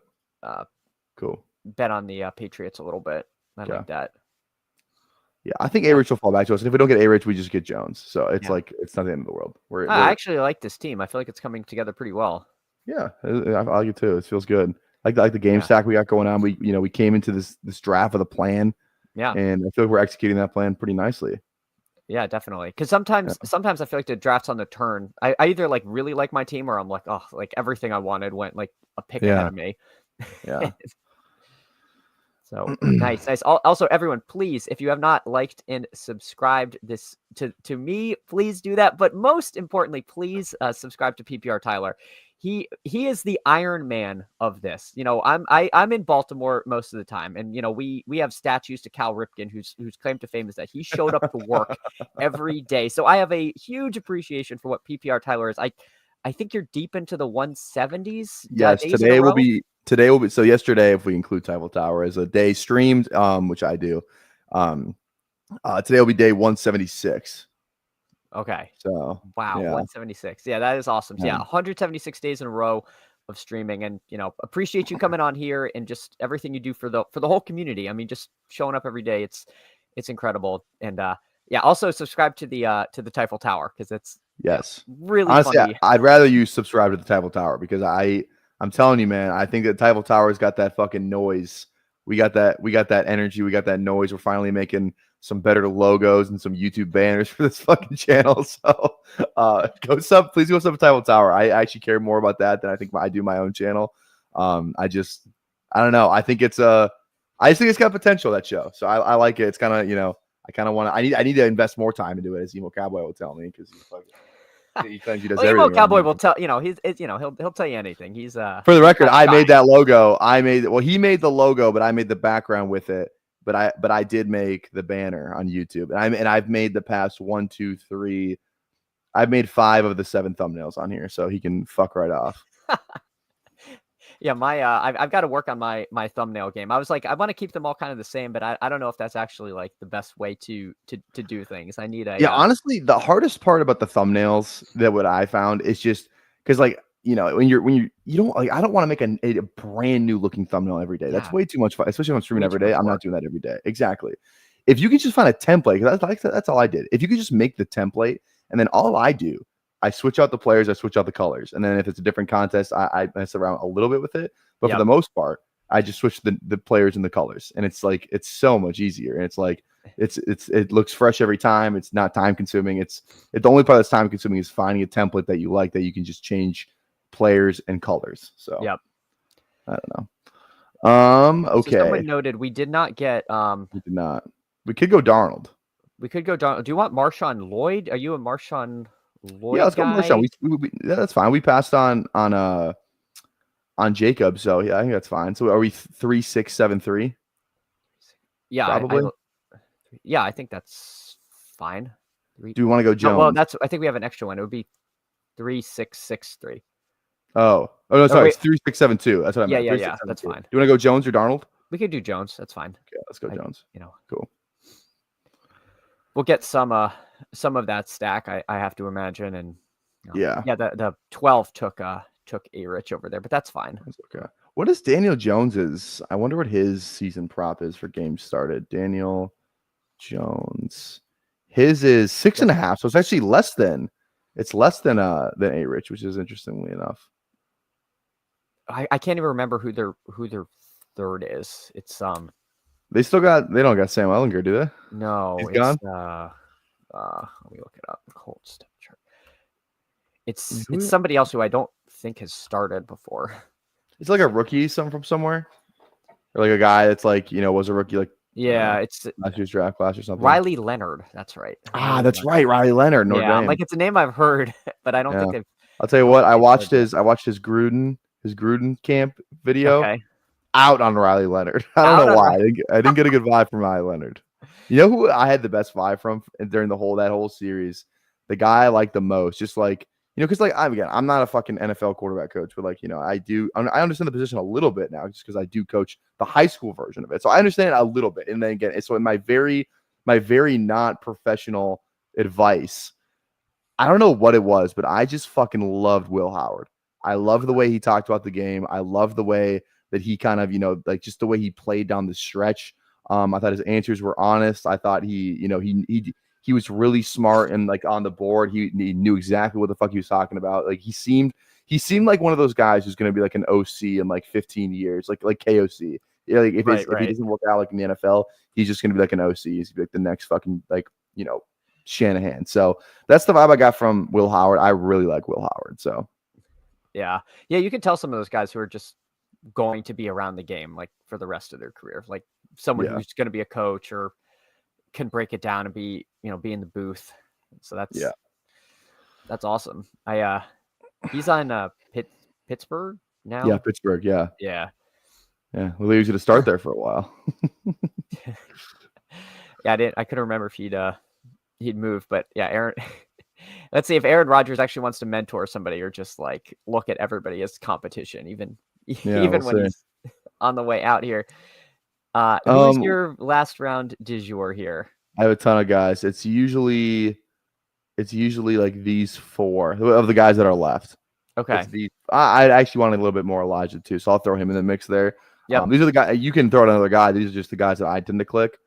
Cool. Bet on the Patriots a little bit. I like that. Yeah, I think A-Rich will fall back to us, and if we don't get A-Rich, we just get Jones. So it's like it's not the end of the world. I actually like this team. I feel like it's coming together pretty well. Yeah, I like it too. It feels good. Like the game stack we got going on. We came into this draft with a plan. Yeah, and I feel like we're executing that plan pretty nicely. Yeah, definitely. Because sometimes I feel like the drafts on the turn, I either like really like my team or I'm like, oh, like everything I wanted went like a pick ahead of me. Yeah. So nice. Also, everyone, please, if you have not liked and subscribed this to me, please do that. But most importantly, please subscribe to PPR Tyler. He is the Iron Man of this. I'm in Baltimore most of the time, and we have statues to Cal Ripken, whose claim to fame is that he showed up to work every day. So I have a huge appreciation for what PPR Tyler is. I think you're deep into the 170s. Yes, today will be. So yesterday, if we include Tyler Tower as a day streamed, which I do, today will be day 176. Okay. So wow, 176. Yeah, that is awesome. So, 176 days in a row of streaming, and appreciate you coming on here and just everything you do for the whole community. I mean, just showing up every day. It's incredible. And also subscribe to the Typhel Tower, because it's really honestly funny. I'd rather you subscribe to the Typhel Tower, because I'm telling you, man, I think that Typhel Tower's got that fucking noise. We got that energy. We got that noise. We're finally making some better logos and some YouTube banners for this fucking channel. So please go sub Typhel Tower. I actually care more about that than I think I do my own channel. I don't know. I think I just think it's got potential, that show. So I like it. It's kind of, I kind of want to, I need to invest more time into it, as Emo Cowboy will tell me, because he's fucking. He claims he does everything. Emo Cowboy will tell he'll tell you anything. He's for the record, I made that logo. He made the logo, but I made the background with it. But I did make the banner on YouTube, and I've made the past 1, 2, 3. I've made 5 of the 7 thumbnails on here, so he can fuck right off. Yeah, I've got to work on my thumbnail game. I was like, I want to keep them all kind of the same, but I don't know if that's actually like the best way to do things. I need a honestly, the hardest part about the thumbnails, that what I found, is just because, like, when you don't, like, I don't want to make a brand new looking thumbnail every day. That's way too much fun, especially if I'm streaming every day. I'm not doing that every day. Exactly. If you can just find a template, that's all I did. If you could just make the template, and then all I do, I switch out the players, I switch out the colors. And then if it's a different contest, I mess around a little bit with it. But for the most part, I just switch the players and the colors. And it's like, it's so much easier. And it's like, it looks fresh every time. It's not time consuming. The only part that's time consuming is finding a template that you like, that you can just change players and colors. So I don't know. Okay. So someone noted we did not get we did not. We could go Darnold. Do you want Marshawn Lloyd? Are you a Marshawn Lloyd? Yeah, let's go Marshawn. That's fine. We passed on Jacob, so I think that's fine. So are we 3, 6, 7, 3? Yeah, probably. I think that's fine. Do we want to go Jones? Well, I think we have an extra one. It would be 3, 6, 6, 3. Oh no, sorry, it's 3, 6, 7, 2. That's what I meant. Yeah, 3, 6, 7, that's 2. fine. Do you want to go Jones or Darnold? We could do Jones. That's fine. Okay, let's go Jones. Cool. We'll get some of that stack, I have to imagine, and the 12 took A-Rich over there, but that's fine. That's okay. What is Daniel Jones's? I wonder what his season prop is for games started. Daniel Jones, his is 6.5, so it's actually less than A-Rich, which is interestingly enough. I can't even remember who their third is. It's they don't got Sam Ellinger, do they? No, he's gone. Let me look it up. Cold step chart. It's somebody else who I don't think has started before. It's like a rookie, from somewhere, or like a guy that's like was a rookie, like it's last year's draft class or something. Riley Leonard, that's right. That's right, Riley Leonard. Notre Dame. Like it's a name I've heard, but I don't think they've. I'll tell you what, I watched his Gruden camp video. Okay. Out on Riley Leonard. I don't know why. I didn't get a good vibe from Riley Leonard. You know who I had the best vibe from during that whole series? The guy I liked the most, just like, because like I'm not a fucking NFL quarterback coach, but like, I understand the position a little bit now, just because I do coach the high school version of it. So I understand it a little bit. And then again, so in my very not professional advice, I don't know what it was, but I just fucking loved Will Howard. I loved the way he talked about the game. I loved the way that he kind of, like just the way he played down the stretch. I thought his answers were honest. I thought he was really smart and like on the board. He knew exactly what the fuck he was talking about. Like he seemed like one of those guys who's going to be like an OC in like 15 years, like KOC. Yeah, like if he doesn't work out like in the NFL, he's just going to be like an OC. He's going to be like the next fucking like Shanahan. So that's the vibe I got from Will Howard. I really like Will Howard. So yeah, you can tell some of those guys who are just going to be around the game like for the rest of their career, like someone who's going to be a coach or can break it down and be be in the booth. So that's awesome. He's on Pittsburgh now. Yeah, Pittsburgh. Yeah. Well, he was going to start there for a while. Yeah, I couldn't remember if he'd moved, but yeah, Aaron. Let's see if Aaron Rodgers actually wants to mentor somebody or just like look at everybody as competition, even when he's on the way out here. Who's your last round du jour here? I have a ton of guys. It's usually like these 4 of the guys that are left. Okay. I actually wanted a little bit more Elijah too, so I'll throw him in the mix there. Yeah. These are the guys. You can throw out another guy. These are just the guys that I tend to click.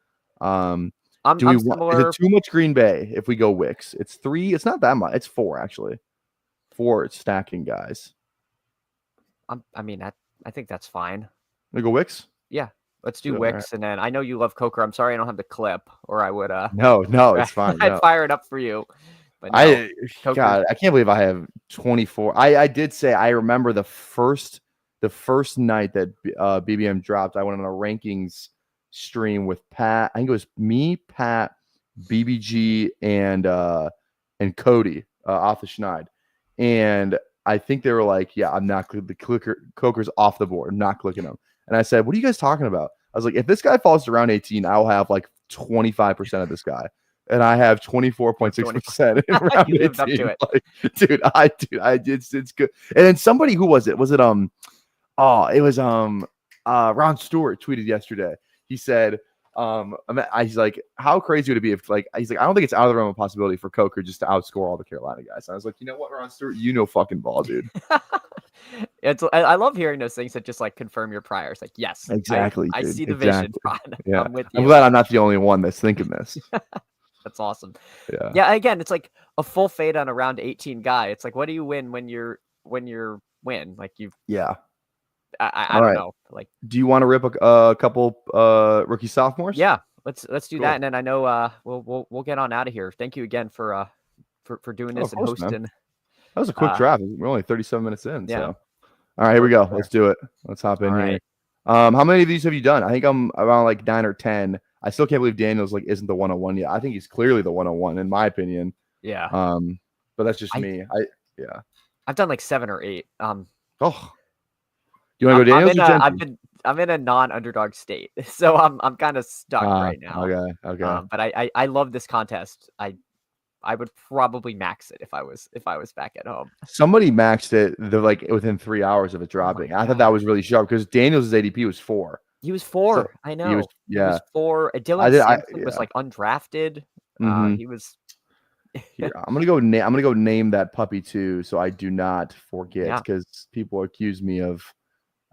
I'm is it too much Green Bay if we go Wicks? It's 3. It's not that much. It's 4 actually. 4 stacking guys. I think that's fine. We go Wicks? Yeah. Let's do Wicks, right. And then I know you love Coker. I'm sorry I don't have the clip, or I would. No, it's fine. I'd fire it up for you. But no, God, I can't believe I have 24. I did say I remember the first night that BBM dropped. I went on a rankings stream with Pat. I think it was me, Pat, BBG, and Cody off the Schneid, and I think they were like, "Yeah, I'm not the Coker's off the board. I'm not clicking him." And I said, "What are you guys talking about?" I was like, "If this guy falls to round 18, I will have like 25% of this guy." And I have 24.6% in round 18. Up to it. Like, dude, it's good. And then somebody, who was it? Was it Ron Stewart tweeted yesterday. He said, he's like, how crazy would it be if he's like, I don't think it's out of the realm of possibility for Coker just to outscore all the Carolina guys. And I was like, you know what, Ron Stewart, fucking ball, dude. I love hearing those things that just like confirm your priors. Like, yes, exactly. I see the vision. Yeah. I'm with you. I'm glad I'm not the only one that's thinking this. That's awesome. Yeah. Again, it's like a full fade on a round 18 guy. It's like, what do you win when you're win? Like you. Yeah. I don't know. Like, do you want to rip a couple rookie sophomores? Yeah, let's do that, and then I know we'll get on out of here. Thank you again for doing this and hosting. Man. That was a quick draft. We're only 37 minutes in. Yeah. So. All right, here we go. Let's do it. Let's hop in here. How many of these have you done? I think I'm around like 9 or 10. I still can't believe Daniels isn't the 101 yet. I think he's clearly the 101 in my opinion. Yeah. But that's just me. I've done like 7 or 8. You want to go Daniels or Gentry? I'm in a non-underdog state, so I'm kind of stuck right now. Okay. But I love this contest. I would probably max it if I was back at home. Somebody maxed it like within 3 hours of it dropping. I thought that was really sharp because Daniels' ADP was 4. He was 4. So I know. He was 4. Dylan Sampson was like undrafted. Mm-hmm. He was. Here, I'm gonna go name that puppy too, so I do not forget because people accuse me of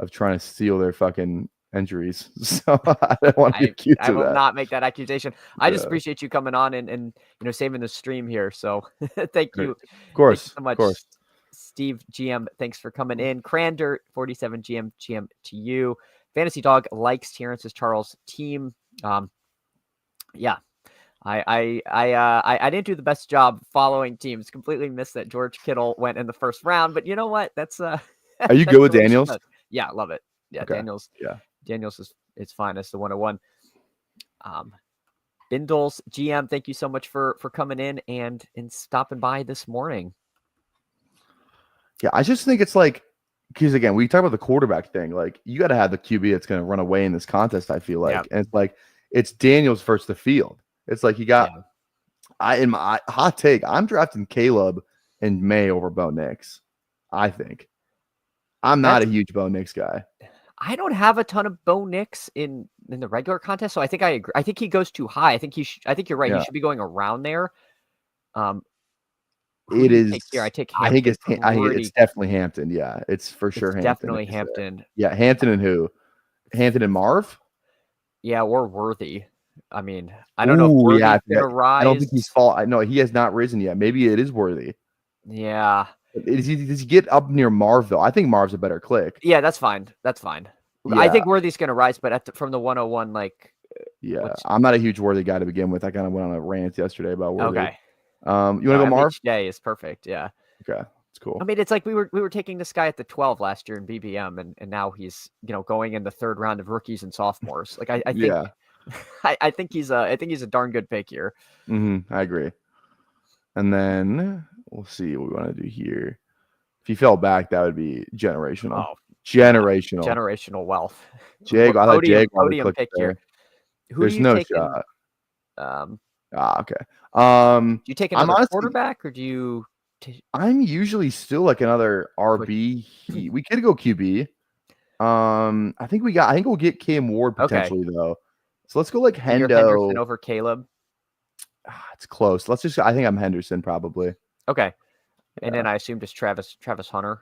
trying to steal their fucking injuries. So I don't want to be accused of that. I will not make that accusation. I just appreciate you coming on and saving the stream here. So thank you. Of course. Thank you so much. Of course. Steve GM, thanks for coming in. Crander 47 GM to you. Fantasy Dog likes Terrence's Charles team. Yeah. I didn't do the best job following teams. Completely missed that George Kittle went in the first round, but you know what? That's Are you good with Daniels? Yeah, love it. Yeah, okay. Daniels is fine as the 101. Bindles GM, thank you so much for coming in and stopping by this morning. Yeah, I just think it's like, because again, we talk about the quarterback thing. Like, you got to have the QB that's going to run away in this contest. I feel like, and it's like it's Daniels versus the field. It's like you got. In my hot take, I'm drafting Caleb in May over Bo Nix. I think. I'm not a huge Bo Nix guy. I don't have a ton of Bo Nix in the regular contest, so I think I agree. I think he goes too high. I think you're right. He should be going around there. It is. Here? I think it's definitely Hampton. Yeah, it's for sure. Definitely Hampton. Yeah, Hampton and who? Hampton and Marv. Yeah, or Worthy. I mean, I don't know if Worthy's gonna rise. I don't think he's fall. I know he has not risen yet. Maybe it is Worthy. Yeah. Does he get up near Marv though? I think Marv's a better click. Yeah, that's fine. That's fine. Yeah. I think Worthy's gonna rise, but from the 101, like. Yeah, I'm not a huge Worthy guy to begin with. I kind of went on a rant yesterday about Worthy. Okay. You want to go Marv? MHJ is perfect. Yeah. Okay, it's cool. I mean, it's like we were taking this guy at the 12 last year in BBM, and now he's going in the third round of rookies and sophomores. Like I think, I think he's a darn good pick here. I agree. And then we'll see what we want to do here. If he fell back, that would be generational. Oh, generational. Yeah. Generational wealth. Podium pick here. There's no shot. Okay. Do you take another quarterback, or do you? I'm usually still like another RB. We could go QB. I think we'll get Cam Ward potentially though. So let's go like Henderson over Caleb. It's close. I think I'm Henderson probably. Okay. And then I assume just Travis Hunter.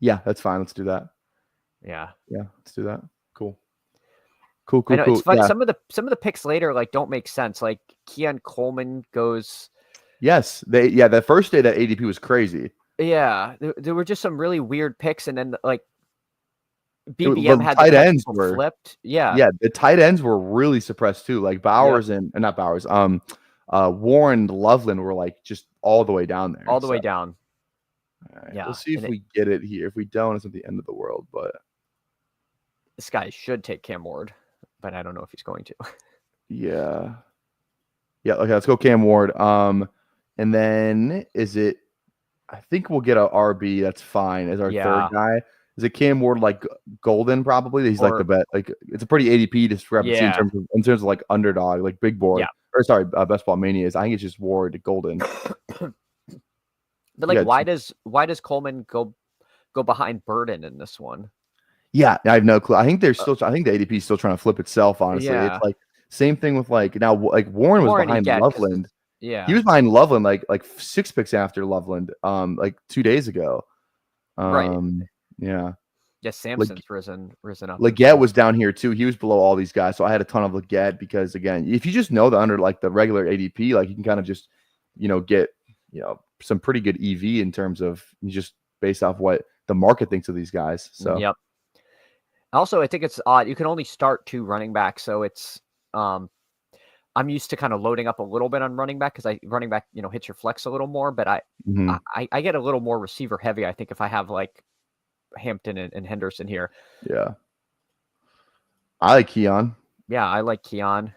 Yeah, that's fine. Let's do that. Yeah. Yeah, let's do that. Cool. I know, it's funny. Yeah. Some of the picks later don't make sense. Like Keon Coleman goes. Yes, the first day that ADP was crazy. Yeah, there were just some really weird picks, and then like BBM had tight ends were flipped. Yeah, the tight ends were really suppressed too. Like Bowers and not Bowers. Warren, Loveland were like just all the way down there. All the way down. All right, yeah, we'll see if we get it here. If we don't, it's at the end of the world. But this guy should take Cam Ward, but I don't know if he's going to. Yeah. Okay, let's go Cam Ward. And then I think we'll get a RB. That's fine as our third guy. Is it Cam Ward like Golden? Probably. He's like the bet. Like it's a pretty ADP discrepancy in terms of like underdog, like big board. Yeah. Or sorry, Best Ball Mania is. I think it's just Ward Golden. But like, why does Coleman go behind Burden in this one? Yeah, I have no clue. I think I think the ADP is still trying to flip itself. Honestly, it's like same thing with like now. Like Warren was behind Loveland. Yeah, he was behind Loveland like 6 picks after Loveland. Like 2 days ago. Right. Yeah. Yeah, Samson's risen up. Leggett was down here too. He was below all these guys, so I had a ton of Leggett because again, if you just know the under like the regular ADP, like you can kind of just get some pretty good EV in terms of just based off what the market thinks of these guys. So yep. Also, I think it's odd. You can only start 2 running backs, so it's I'm used to kind of loading up a little bit on running back because running back hits your flex a little more, but I get a little more receiver heavy. I think if I have like Hampton and Henderson here. Yeah. I like Keon. Yeah, I like Keon.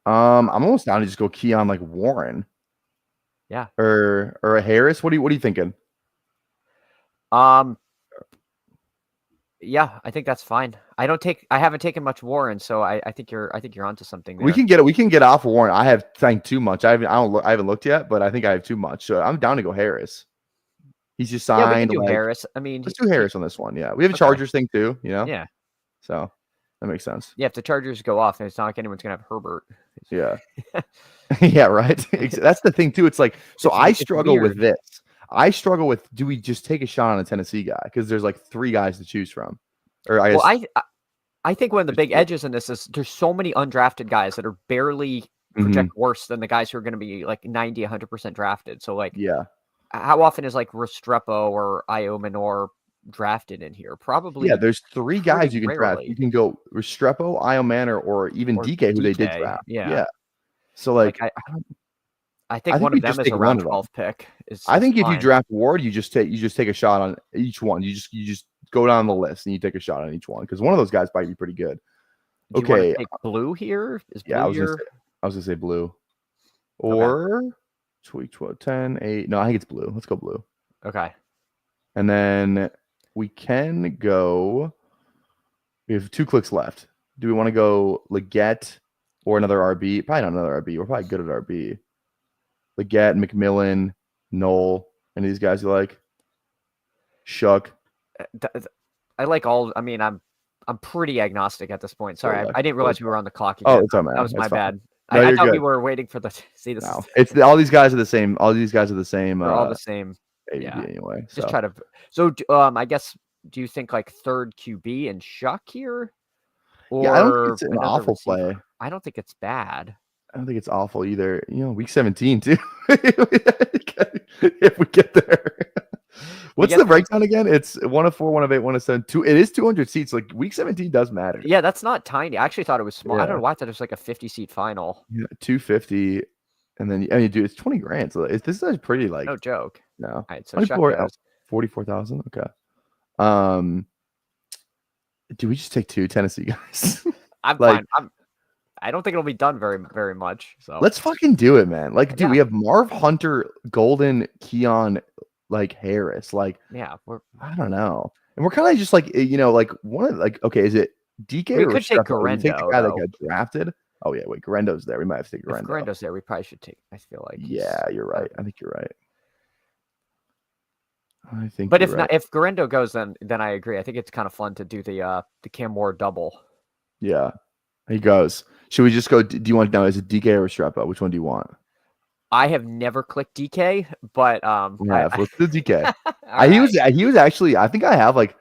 I'm almost down to just go Keon like Warren. Yeah. Or a Harris. What are you thinking? Yeah, I think that's fine. I haven't taken much Warren, so I think you're onto something there. We can get off Warren. I have too much. I haven't looked yet, but I think I have too much. So I'm down to go Harris. He's just signed. Yeah, we can do Harris. I mean, let's do Harris on this one. Yeah, we have a Chargers thing too. Yeah. So that makes sense. Yeah, if the Chargers go off, it's not like anyone's gonna have Herbert. Yeah. Yeah, right. That's the thing too. It's like I struggle with this. I struggle with do we just take a shot on a Tennessee guy because there's like 3 guys to choose from, or I think one of the big edges in this is there's so many undrafted guys that are barely project worse than the guys who are going to be like 90, 100% drafted. So like, how often is like Restrepo or Io Minor drafted in here? Probably. Yeah, there's 3 guys you can draft. You can go Restrepo, Io Manor, or even DK, who they did draft. Yeah. So like, I think one of them is a round 12 pick. I think if you draft Ward, you just take a shot on each one. You just go down the list and you take a shot on each one because one of those guys might be pretty good. Do you want to take Blue here? Is Blue I was gonna say Blue. Or tweak 12, 10, 8. No, I think it's Blue. Let's go Blue. Okay. And then we can go. We have 2 clicks left. Do we want to go Leggett or another RB? Probably not another RB. We're probably good at RB. Leggett, McMillan, Knoll, any of these guys you like? Shuck. I like all. I mean, I'm pretty agnostic at this point. Sorry, I didn't realize we were on the clock again. Oh, it's on, man. That was my bad. No, I thought we were waiting for the see this. No, it's all these guys are the same. All these guys are the same. They're all the same. ADP anyway. Just try to. So I guess. Do you think like third QB and Shuck here? Or I don't think it's an awful receiver. play. I don't think it's bad. I don't think it's awful either. Week 17 too. If we get there. What's the breakdown again? It's 1 of 4, 1 of 8, 1 of 7, 2. It is 200 seats. Like week 17 does matter. Yeah, that's not tiny. I actually thought it was small. I don't know why I thought it was like a 50-seat final. Yeah, 250. And then dude, it's 20 grand. So this is pretty like no joke. No. All right, so 44,000. Okay. Do we just take 2 Tennessee guys? I'm fine. I don't think it'll be done very, very much. So let's fucking do it, man. Like, dude, we have Marv, Hunter, Golden, Keon, like Harris. Like, I don't know. And we're kind of just like, like one of okay, is it DK we or could take Garendo? Take the guy that got drafted. Oh yeah, wait, Garendo's there. We might have to take Garendo. If Garendo's there, we probably should take. I feel like. Yeah, you're right. I think you're right. I think. But if not, if Garendo goes, then I agree. I think it's kind of fun to do the Cam Ward double. Yeah, he goes. Should we just go? Do you want now? Is it DK or Strepa? Which one do you want? I have never clicked DK, but let's do DK. He was actually. I think I have like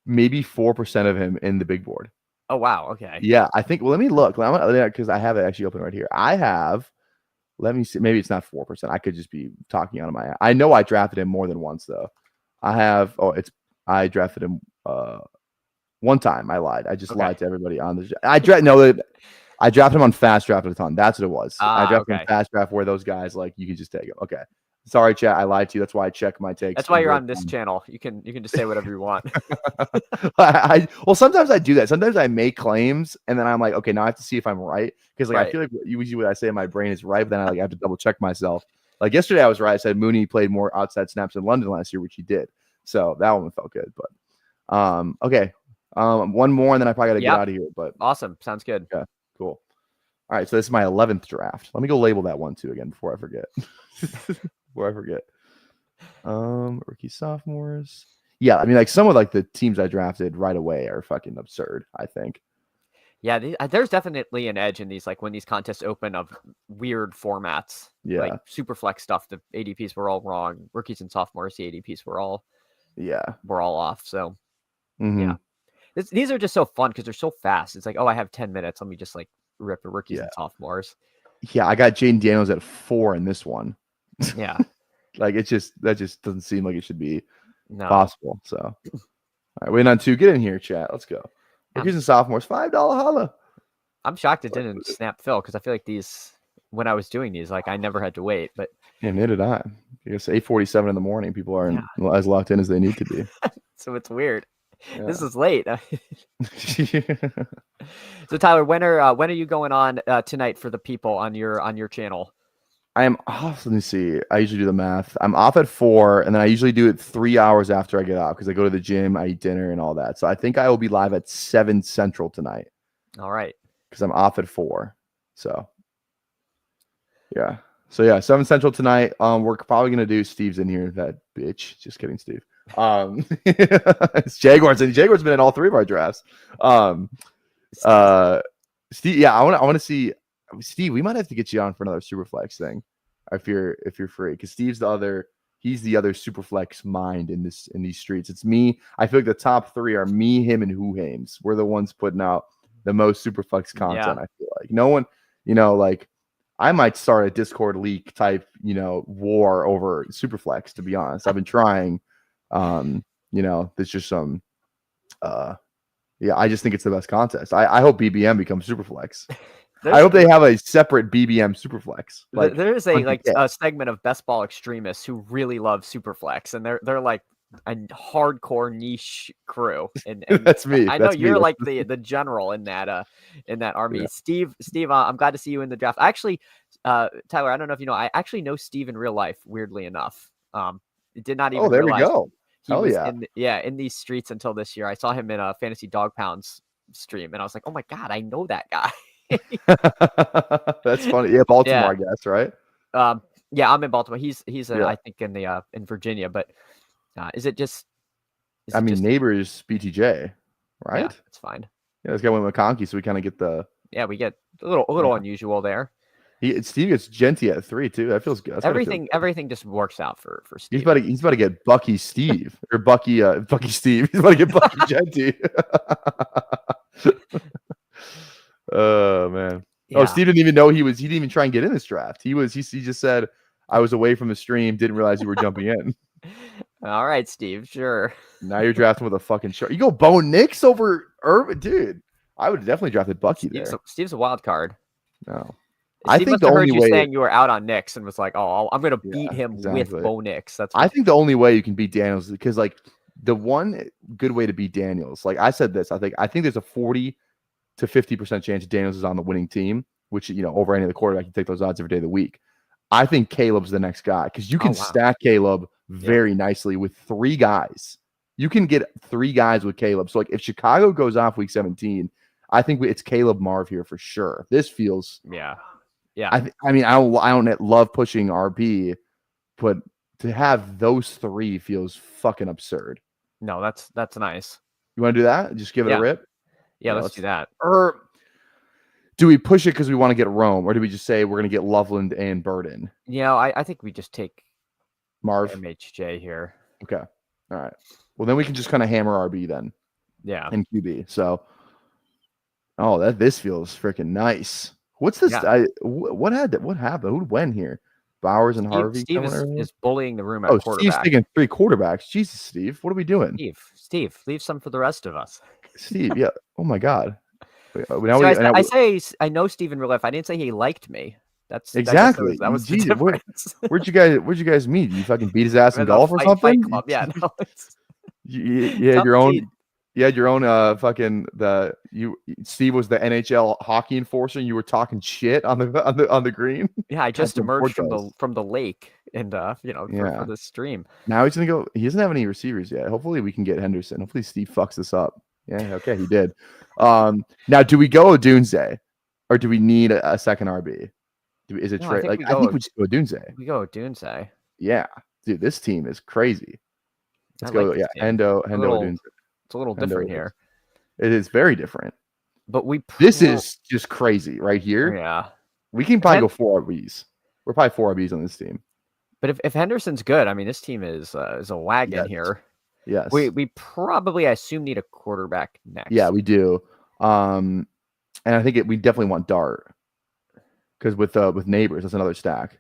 maybe 4% of him in the big board. Oh wow. Okay. Yeah, I think. Well, let me look. Because I have it actually open right here. I have. Let me see. Maybe it's not 4%. I could just be talking out of my. I know I drafted him more than once though. I have. I drafted him one time. I lied. I just lied to everybody on the. I drafted him on fast draft a ton. That's what it was. I drafted him fast draft where those guys like you could just take him. Okay. Sorry, chat. I lied to you. That's why I check my takes. That's why you're on this channel. You can just say whatever you want. Well, sometimes I do that. Sometimes I make claims and then I'm like, okay, now I have to see if I'm right. Because I feel like usually what I say in my brain is right, but then I have to double check myself. Like yesterday I was right. I said Mooney played more outside snaps in London last year, which he did. So that one felt good. But okay. One more and then I probably gotta get out of here. But awesome. Sounds good. Okay, cool. All right, so this is my 11th draft. Let me go label that one too again before I forget. Rookie sophomores. Yeah, I mean, like some of like the teams I drafted right away are fucking absurd, I think. Yeah, there's definitely an edge in these, like when these contests open of weird formats. Yeah. Like super flex stuff, the ADPs were all wrong. Rookies and sophomores, the ADPs were all off. So yeah. These are just so fun because they're so fast. It's like, oh, I have 10 minutes. Let me just like rip the rookies and sophomores. Yeah, I got Jaden Daniels at 4 in this one. Yeah. Like that just doesn't seem like it should be possible. So all right, waiting on 2. Get in here, chat. Let's go. Rookies and sophomores, $5 holla. I'm shocked it didn't snap Phil because I feel like these when I was doing these, like I never had to wait. But yeah, neither did I. I guess 8:47 in the morning, people aren't as locked in as they need to be. So it's weird. Yeah. This is late. So Tyler, when are you going on tonight for the people on your channel? I am off. Let me see. I usually do the math. I'm off at 4, and then I usually do it 3 hours after I get off because I go to the gym, I eat dinner, and all that. So I think I will be live at 7 Central tonight. All right. Because I'm off at 4. So yeah. 7 Central tonight. We're probably gonna do Steve's in here. That bitch. Just kidding, Steve. It's Jaguars, and Jaguars been in all 3 of our drafts. Steve, yeah, I want to see Steve. We might have to get you on for another Superflex thing if you're free, because Steve's he's the other Superflex mind in these streets. It's me. I feel like the top 3 are me, him, and Who Hames. We're the ones putting out the most Superflex content. I feel like no one, like I might start a Discord leak type, war over Superflex. To be honest, I've been trying. There's just some. I just think it's the best contest. I hope BBM becomes Superflex. I hope they have a separate BBM Superflex. Like, there is a segment of best ball extremists who really love Superflex, and they're like a hardcore niche crew. And that's me. I know you're like the general in that army. Yeah. Steve, I'm glad to see you in the draft. Actually, Tyler, I don't know if you know, I actually know Steve in real life. Weirdly enough, did not even. Oh, there realize we go. He was in these streets until this year. I saw him in a Fantasy Dog Pounds stream, and I was like, oh my god, I know that guy. That's funny. Yeah, Baltimore, I guess, right? Yeah, I'm in Baltimore. He's I think in Virginia, but is it just? Neighbors BTJ, right? Yeah, it's fine. Yeah, this guy went McConkey, so we kind of get the. Yeah, we get a little unusual there. Steve gets Genty at 3 too. That feels good. Everything just works out for Steve. He's about to get Bucky Steve or Bucky Steve. He's about to get Bucky Genty. Oh man. Yeah. Oh, Steve didn't even know he didn't even try and get in this draft. He just said, I was away from the stream, didn't realize you were jumping in. All right, Steve, sure. Now you're drafting with a fucking shark. You go Bo Nix over Irvin, dude. I would have definitely drafted Bucky there. Steve's a wild card. No. I think the only way saying you were out on Nix and was like, "Oh, I'm gonna beat him with Bo Nix." I think the only way you can beat Daniels is because like the one good way to beat Daniels, like I said this, I think there's a 40 to 50% chance Daniels is on the winning team, which over any of the quarterback, you take those odds every day of the week. I think Caleb's the next guy because you can stack Caleb very nicely with 3 guys. You can get 3 guys with Caleb. So like if Chicago goes off week 17, I think it's Caleb Marv here for sure. This feels yeah. I mean, I don't love pushing RB, but to have those 3 feels fucking absurd. No, that's nice. You want to do that? Just give it a rip? Yeah, let's do that. Or do we push it because we want to get Rome, or do we just say we're going to get Loveland and Burden? I think we just take Marv MHJ here. Okay. All right. Well, then we can just kind of hammer RB then. Yeah. And QB. So, this feels freaking nice. What's this? Yeah. What happened? Who went here? Bowers and Harvey. Steve is bullying the room at quarterback. Steve's taking 3 quarterbacks. Jesus, Steve, what are we doing? Steve, leave some for the rest of us. Steve, yeah. Oh my God. I know Steve in real life. I didn't say he liked me. That's exactly. That was the difference. Where'd you guys meet? You fucking beat his ass in golf or something? Fight club. Yeah, no, you had your own. You had your own Steve was the NHL hockey enforcer and you were talking shit on the green. Yeah, I just emerged from the lake and for the stream. Now he's gonna go. He doesn't have any receivers yet. Hopefully we can get Henderson. Hopefully Steve fucks this up. Yeah, okay, he did. Now do we go Odunze or do we need a second RB? Is it trade? I think we just go Odunze. We go Odunze. Yeah, dude, this team is crazy. Let's go. Yeah, Hendo Odunze. It's a little different here. It is very different. But this is just crazy right here. Yeah. We can probably go 4 RBs. We're probably 4 RBs on this team. But if Henderson's good, I mean, this team is a wagon here. Yes. We probably, I assume, need a quarterback next. Yeah, we do. And I think we definitely want Dart. Because with Neighbors, that's another stack.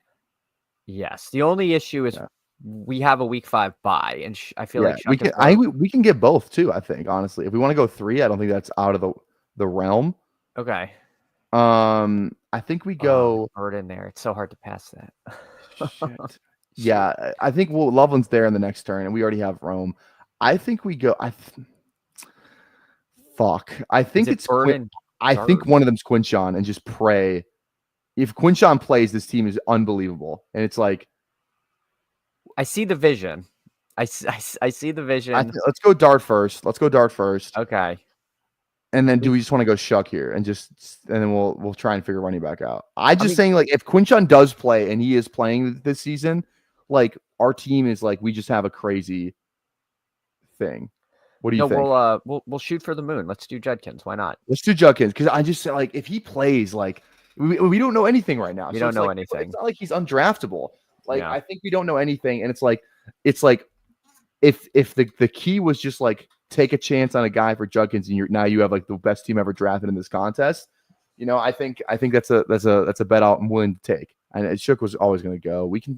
Yes. The only issue is we have a week 5 bye, and I feel like we can get both too. I think honestly, if we want to go 3, I don't think that's out of the realm. Okay. I think we go Bird in there. It's so hard to pass that. Shit. Yeah, I think Loveland's there in the next turn, and we already have Rome. I think we go. Fuck. I think it's Bird. I think one of them's Quinshon, and just pray. If Quinshon plays, this team is unbelievable, and it's like. I see the vision. I see the vision. Let's go Dart first. Okay. And then do we just want to go Shuck here and then we'll try and figure running back out? Saying like if Quinshon does play and he is playing this season, like our team is like we just have a crazy thing. What do you think? We'll shoot for the moon. Let's do Judkins. Why not? Let's do Judkins because I just like if he plays like we don't know anything right now. We don't know anything. It's not like he's undraftable. Like I think we don't know anything, and it's like if the key was just like take a chance on a guy for Judkins, and now you have like the best team ever drafted in this contest. I think that's a bet I'm willing to take. And Shook was always going to go. We can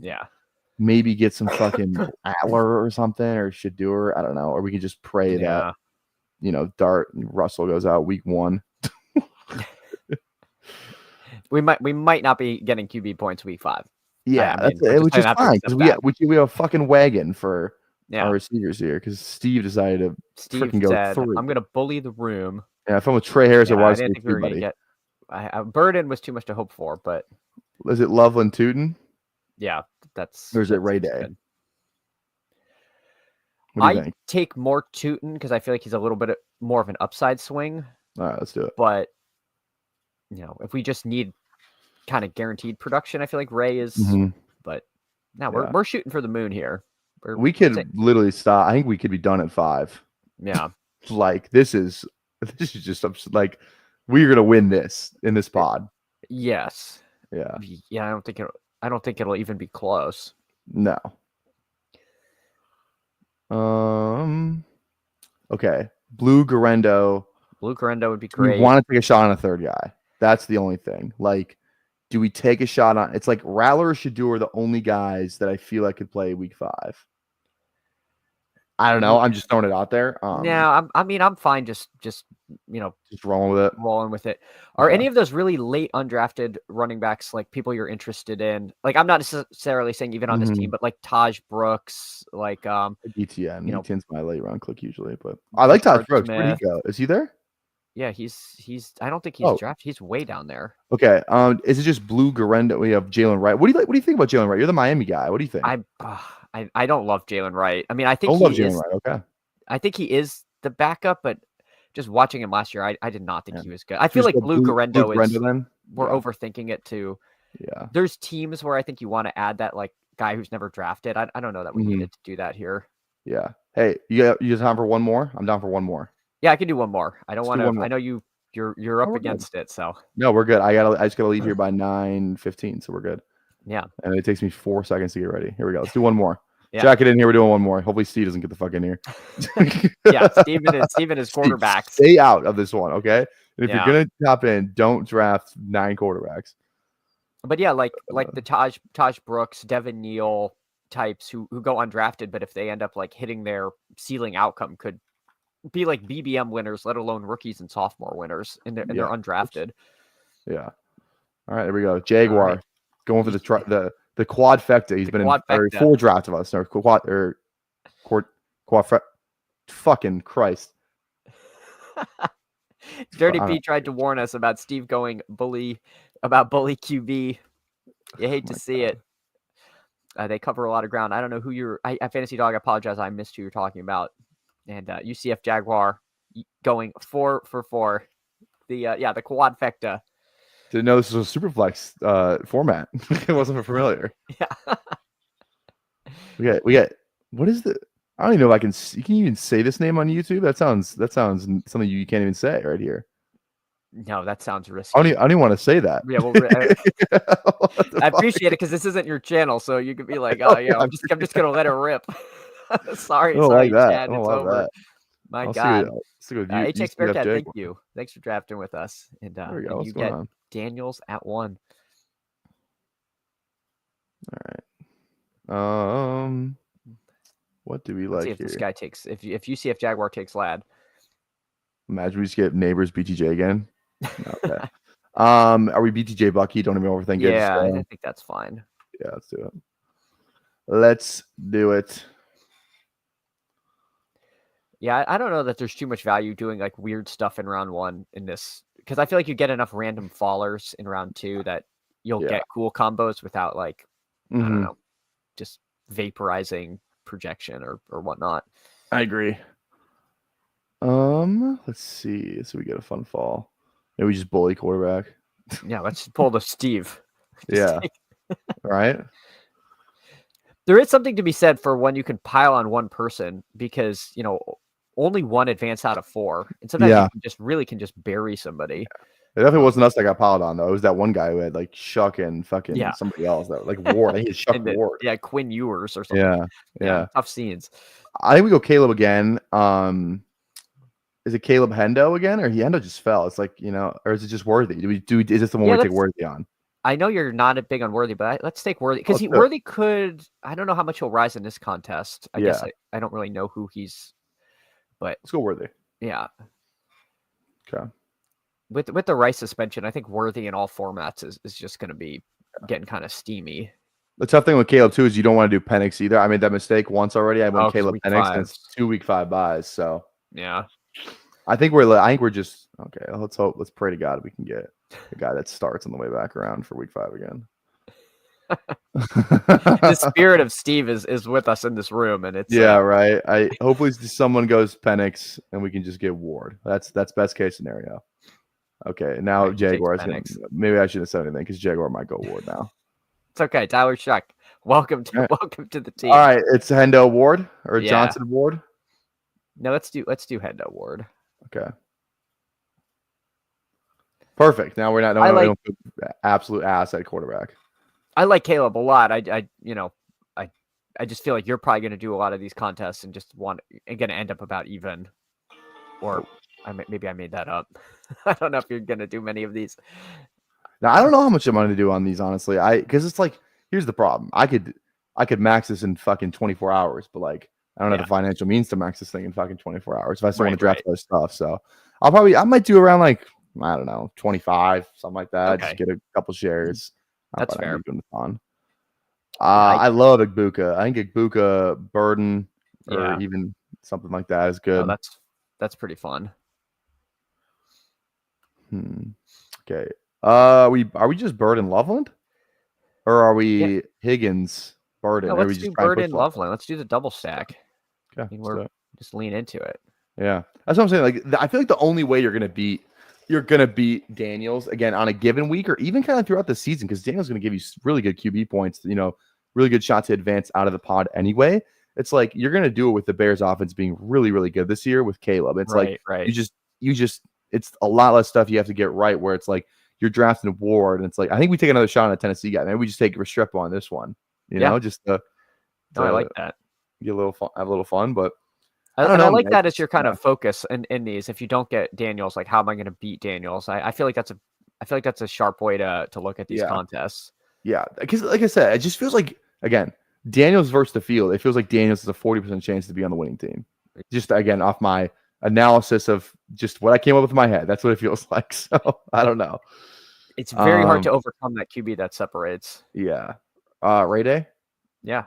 maybe get some fucking Adler or something or Shadur. I don't know, or we can just pray that Dart and Russell goes out week 1. we might not be getting QB points week 5. Yeah, which is fine because we have a fucking wagon for our receivers here because Steve decided to freaking go 3. I'm going to bully the room. Yeah, if I'm with Trey Harris or I didn't think we were going to get. Burden was too much to hope for, but is it Loveland Tootin? Yeah, that's. Or is it Ray Day? What do you think? Take more Tootin because I feel like he's a little bit more of an upside swing. All right, let's do it. But if we just need kind of guaranteed production, I feel like Ray is. But now we're shooting for the moon here. We could literally stop. I think we could be done at 5. Yeah, like this is just like we're gonna win this in this pod. Yes. Yeah. Yeah. I don't think it'll even be close. No. Okay. Blue Garendo would be great. We want to take a shot on a third guy. That's the only thing. Like, do we take a shot on? It's like Rattler or Shador are the only guys that I feel like could play week 5. I don't know. I'm just throwing it out there. I'm fine. Just rolling with it. Rolling with it. Are any of those really late undrafted running backs like people you're interested in? Like, I'm not necessarily saying even on this team, but like Taj Brooks, like ETN. ETN's my late round click usually, but I like Taj Brooks. Where'd he go? Is he there? Yeah, he's. I don't think he's drafted. He's way down there. Okay. Is it just Blue Garenda? We have Jalen Wright. What do you think about Jalen Wright? You're the Miami guy. What do you think? I don't love Jalen Wright. I mean, I think love Jalen Wright. Okay. I think he is the backup, but just watching him last year, I did not think he was good. I feel like Blue Garendo is. We're overthinking it too. Yeah. There's teams where I think you want to add that like guy who's never drafted. I don't know that we needed to do that here. Yeah. Hey, you got time for one more? I'm down for one more. Yeah, I can do one more. I don't want to. I know you're up against it, so no, we're good. I just gotta leave here by 9:15, so we're good. Yeah, and it takes me 4 seconds to get ready. Here we go. Let's do one more. Yeah. Jack it in here. We're doing one more. Hopefully, Steve doesn't get the fuck in here. Yeah, Steven is quarterbacks. Stay out of this one, okay? And if you're gonna top in, don't draft 9 quarterbacks. But yeah, like the Taj Brooks, Devin Neal types who go undrafted, but if they end up like hitting their ceiling outcome, could be like BBM winners, let alone rookies and sophomore winners, and they're undrafted. Yeah. All right, there we go. Jaguar going for the quadfecta. He's been in 4 drafts of us. Or quad. Fucking Christ. Dirty Pete tried to warn us about Steve going bully QB. You hate to see it. They cover a lot of ground. I don't know who you're. Fantasy Dog, I apologize. I missed who you're talking about. And UCF Jaguar going 4 for 4. The quadfecta. Didn't know this was a Superflex format. It wasn't familiar. Yeah. We got what is the? I don't even know if I can. You can even say this name on YouTube. That sounds something you can't even say right here. No, that sounds risky. I don't even want to say that. Yeah, well, I appreciate it because this isn't your channel, so you could be like, "Oh, yeah, I'm just gonna let it rip." sorry, like that. Chad, it's over. That. My God, HX Bearcat, thank you. Thanks for drafting with us, and you get Daniels at 1. All right. What do we like see if here? This guy takes if UCF Jaguar takes Lad. Imagine we just get neighbors BTJ again. Okay. Are we BTJ Bucky? Don't even overthink it. Yeah, I think that's fine. Yeah, let's do it. Let's do it. Yeah, I don't know that there's too much value doing like weird stuff in round 1 in this because I feel like you get enough random fallers in round 2 that you'll get cool combos without like I don't know, just vaporizing projection or whatnot. I agree. Let's see. So we get a fun fall. Maybe we just bully quarterback. Yeah, let's pull the Steve. Yeah. Right. There is something to be said for when you can pile on one person because only one advance out of 4, and sometimes you can just bury somebody. It definitely wasn't us that got piled on though. It was that one guy who had like Shuck and fucking somebody else that like Ward. I think it's Shuck Ward. Yeah, Quinn Ewers or something. Yeah. Tough scenes. I think we go Caleb again. Is it Caleb Hendo again, or Hendo just fell? It's like or is it just Worthy? Is this the one we take Worthy on? I know you're not big on Worthy, but let's take Worthy because Worthy could. I don't know how much he'll rise in this contest. I guess I don't really know who he's. But let's go Worthy. Yeah. Okay. With the Rice suspension, I think Worthy in all formats is just going to be getting kind of steamy. The tough thing with Caleb too is you don't want to do Penix either. I made that mistake once already. I went Caleb Penix, and it's 2 week 5 buys. So yeah, I think we're just okay. Let's pray to God we can get a guy that starts on the way back around for week 5 again. The spirit of Steve is with us in this room, and it's right. I hopefully someone goes Penix and we can just get Ward. That's best case scenario. Okay, now Jaguars. Maybe I shouldn't have said anything because Jaguar might go Ward now. It's okay, Tyler Shuck. Welcome to the team. All right, it's Hendo Ward or Johnson Ward. No, let's do Hendo Ward. Okay. Perfect. Now we're not absolute ass at quarterback. I like Caleb a lot. I just feel like you're probably going to do a lot of these contests and just going to end up about even, or Maybe I made that up. I don't know if you're gonna do many of these. Now I don't know how much I'm gonna do on these, honestly. Because it's like, here's the problem. I could max this in fucking 24 hours, but like I don't have the financial means to max this thing in fucking 24 hours if I still want to draft other stuff. So I might do around like, I don't know, 25, something like that. Okay. Just get a couple shares. That's fair. I love Igbuka. I think Igbuka, Burden, or even something like that is good. Oh, that's pretty fun. Okay. Are we just Burden Loveland? Or are we Higgins, Burden? No, let's do Burden, Loveland. Let's do the double stack. Okay. I mean, we're just lean into it. Yeah. That's what I'm saying. Like, I feel like the only way you're gonna beat Daniels again on a given week, or even kind of throughout the season, because Daniels gonna give you really good QB points, really good shot to advance out of the pod anyway. It's like you're gonna do it with the Bears offense being really, really good this year with Caleb. It's you just it's a lot less stuff you have to get right, where it's like you're drafting a Ward, and it's like, I think we take another shot on a Tennessee guy. Maybe we just take Restrepo on this one, just to I like that. Get a little fun, have a little fun, but I don't know. I like that as your kind of focus in these. If you don't get Daniels, like, how am I going to beat Daniels? I feel like that's a sharp way to look at these contests. Yeah, because like I said, it just feels like, again, Daniels versus the field. It feels like Daniels is a 40% chance to be on the winning team. Just again, off my analysis of just what I came up with in my head. That's what it feels like. So I don't know. It's very hard to overcome that QB that separates. Yeah. Ray Day? Yeah.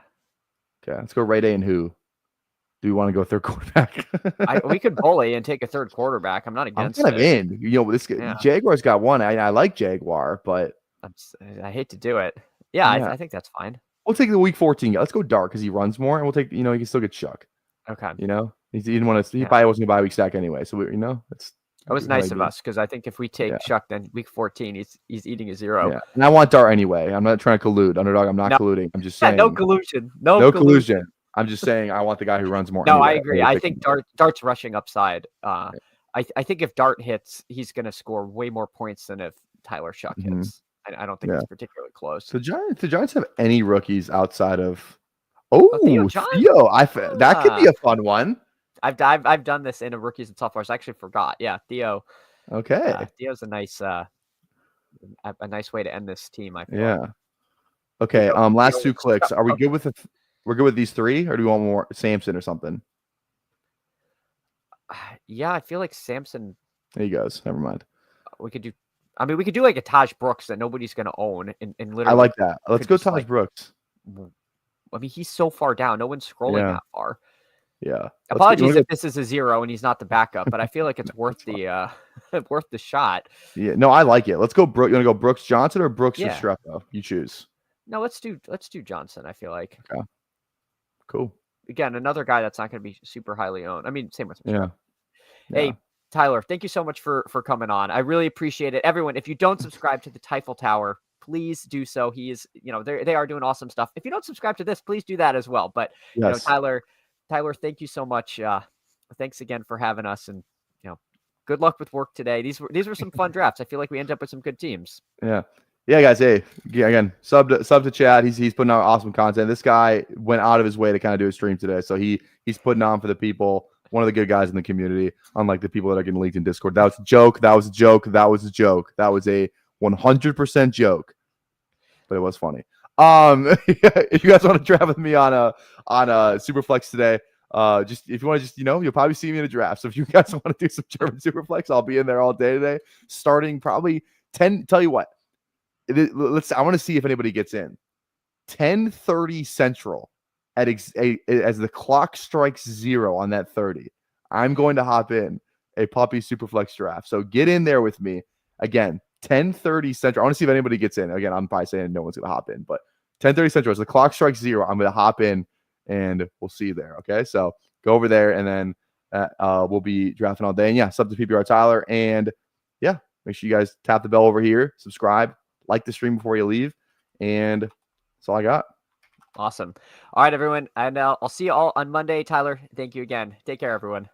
Okay, let's go Ray Day and who? Do we want to go third quarterback? We could bully and take a third quarterback. I'm not against it. I'm kind of in. This Jaguar's got one. I like Jaguar, but I hate to do it. Yeah. I think that's fine. We'll take the week 14 guy. Let's go Dart because he runs more, and we'll take, he can still get Shuck. Okay. He didn't want to. He probably wasn't gonna buy week stack anyway. So that was nice of us, because I think if we take Shuck, then week 14 he's eating a 0. Yeah. And I want Dart anyway. I'm not trying to collude. Underdog, I'm not colluding. I'm just saying. No collusion. No collusion. I'm just saying I want the guy who runs more. No, anyway. I agree. I think Dart's rushing upside. I think if Dart hits, he's going to score way more points than if Tyler Shuck hits. I don't think it's particularly close. The Giants have any rookies outside of Theo? That could be a fun one. I've done this in a rookies and sophomores. I actually forgot. Yeah, Theo. Okay. Theo's a nice way to end this team, I feel. Yeah. Okay. Last 2 clicks. Are we good with we're good with these 3, or do we want more Samson or something? Yeah, I feel like Samson. There he goes. Never mind. We could do like a Taj Brooks that nobody's going to own. And literally, I like that. Let's go Taj Brooks. I mean, he's so far down. No one's scrolling that far. Yeah. Apologies if this is a 0 and he's not the backup, but I feel like it's worth the shot. Yeah. No, I like it. Let's go. You want to go Brooks Johnson or Brooks Restrepo? You choose. No, let's do Johnson. I feel like. Okay. Cool. Again, another guy that's not going to be super highly owned. I mean, same with me. Yeah. Hey, Tyler, thank you so much for coming on. I really appreciate it. Everyone, if you don't subscribe to the Typhel Tower, please do so. He is, they are doing awesome stuff. If you don't subscribe to this, please do that as well. But Tyler, thank you so much. Thanks again for having us, and good luck with work today. These were some fun drafts. I feel like we ended up with some good teams. Yeah, guys. Hey, again, sub to Chad. He's putting out awesome content. This guy went out of his way to kind of do a stream today, so he's putting on for the people. One of the good guys in the community, unlike the people that are getting leaked in Discord. That was a joke. That was a joke. That was a joke. That was a 100% joke, but it was funny. If you guys want to draft with me on a Superflex today, just if you want to you'll probably see me in a draft. So if you guys want to do some German Superflex, I'll be in there all day today, starting probably 10. Tell you what, I want to see if anybody gets in 10:30 Central as the clock strikes 0 on that 30. I'm going to hop in a Puppy Superflex draft. So get in there with me again. 10:30 Central. I want to see if anybody gets in. Again, I'm probably saying no one's going to hop in, but 10:30 Central as the clock strikes 0, I'm going to hop in and we'll see you there. Okay, so go over there, and then we'll be drafting all day. And sub to PPR Tyler, and make sure you guys tap the bell over here, subscribe, like the stream before you leave, and that's all I got. Awesome. All right, everyone, and I'll see you all on Monday. Tyler, thank you again. Take care, everyone.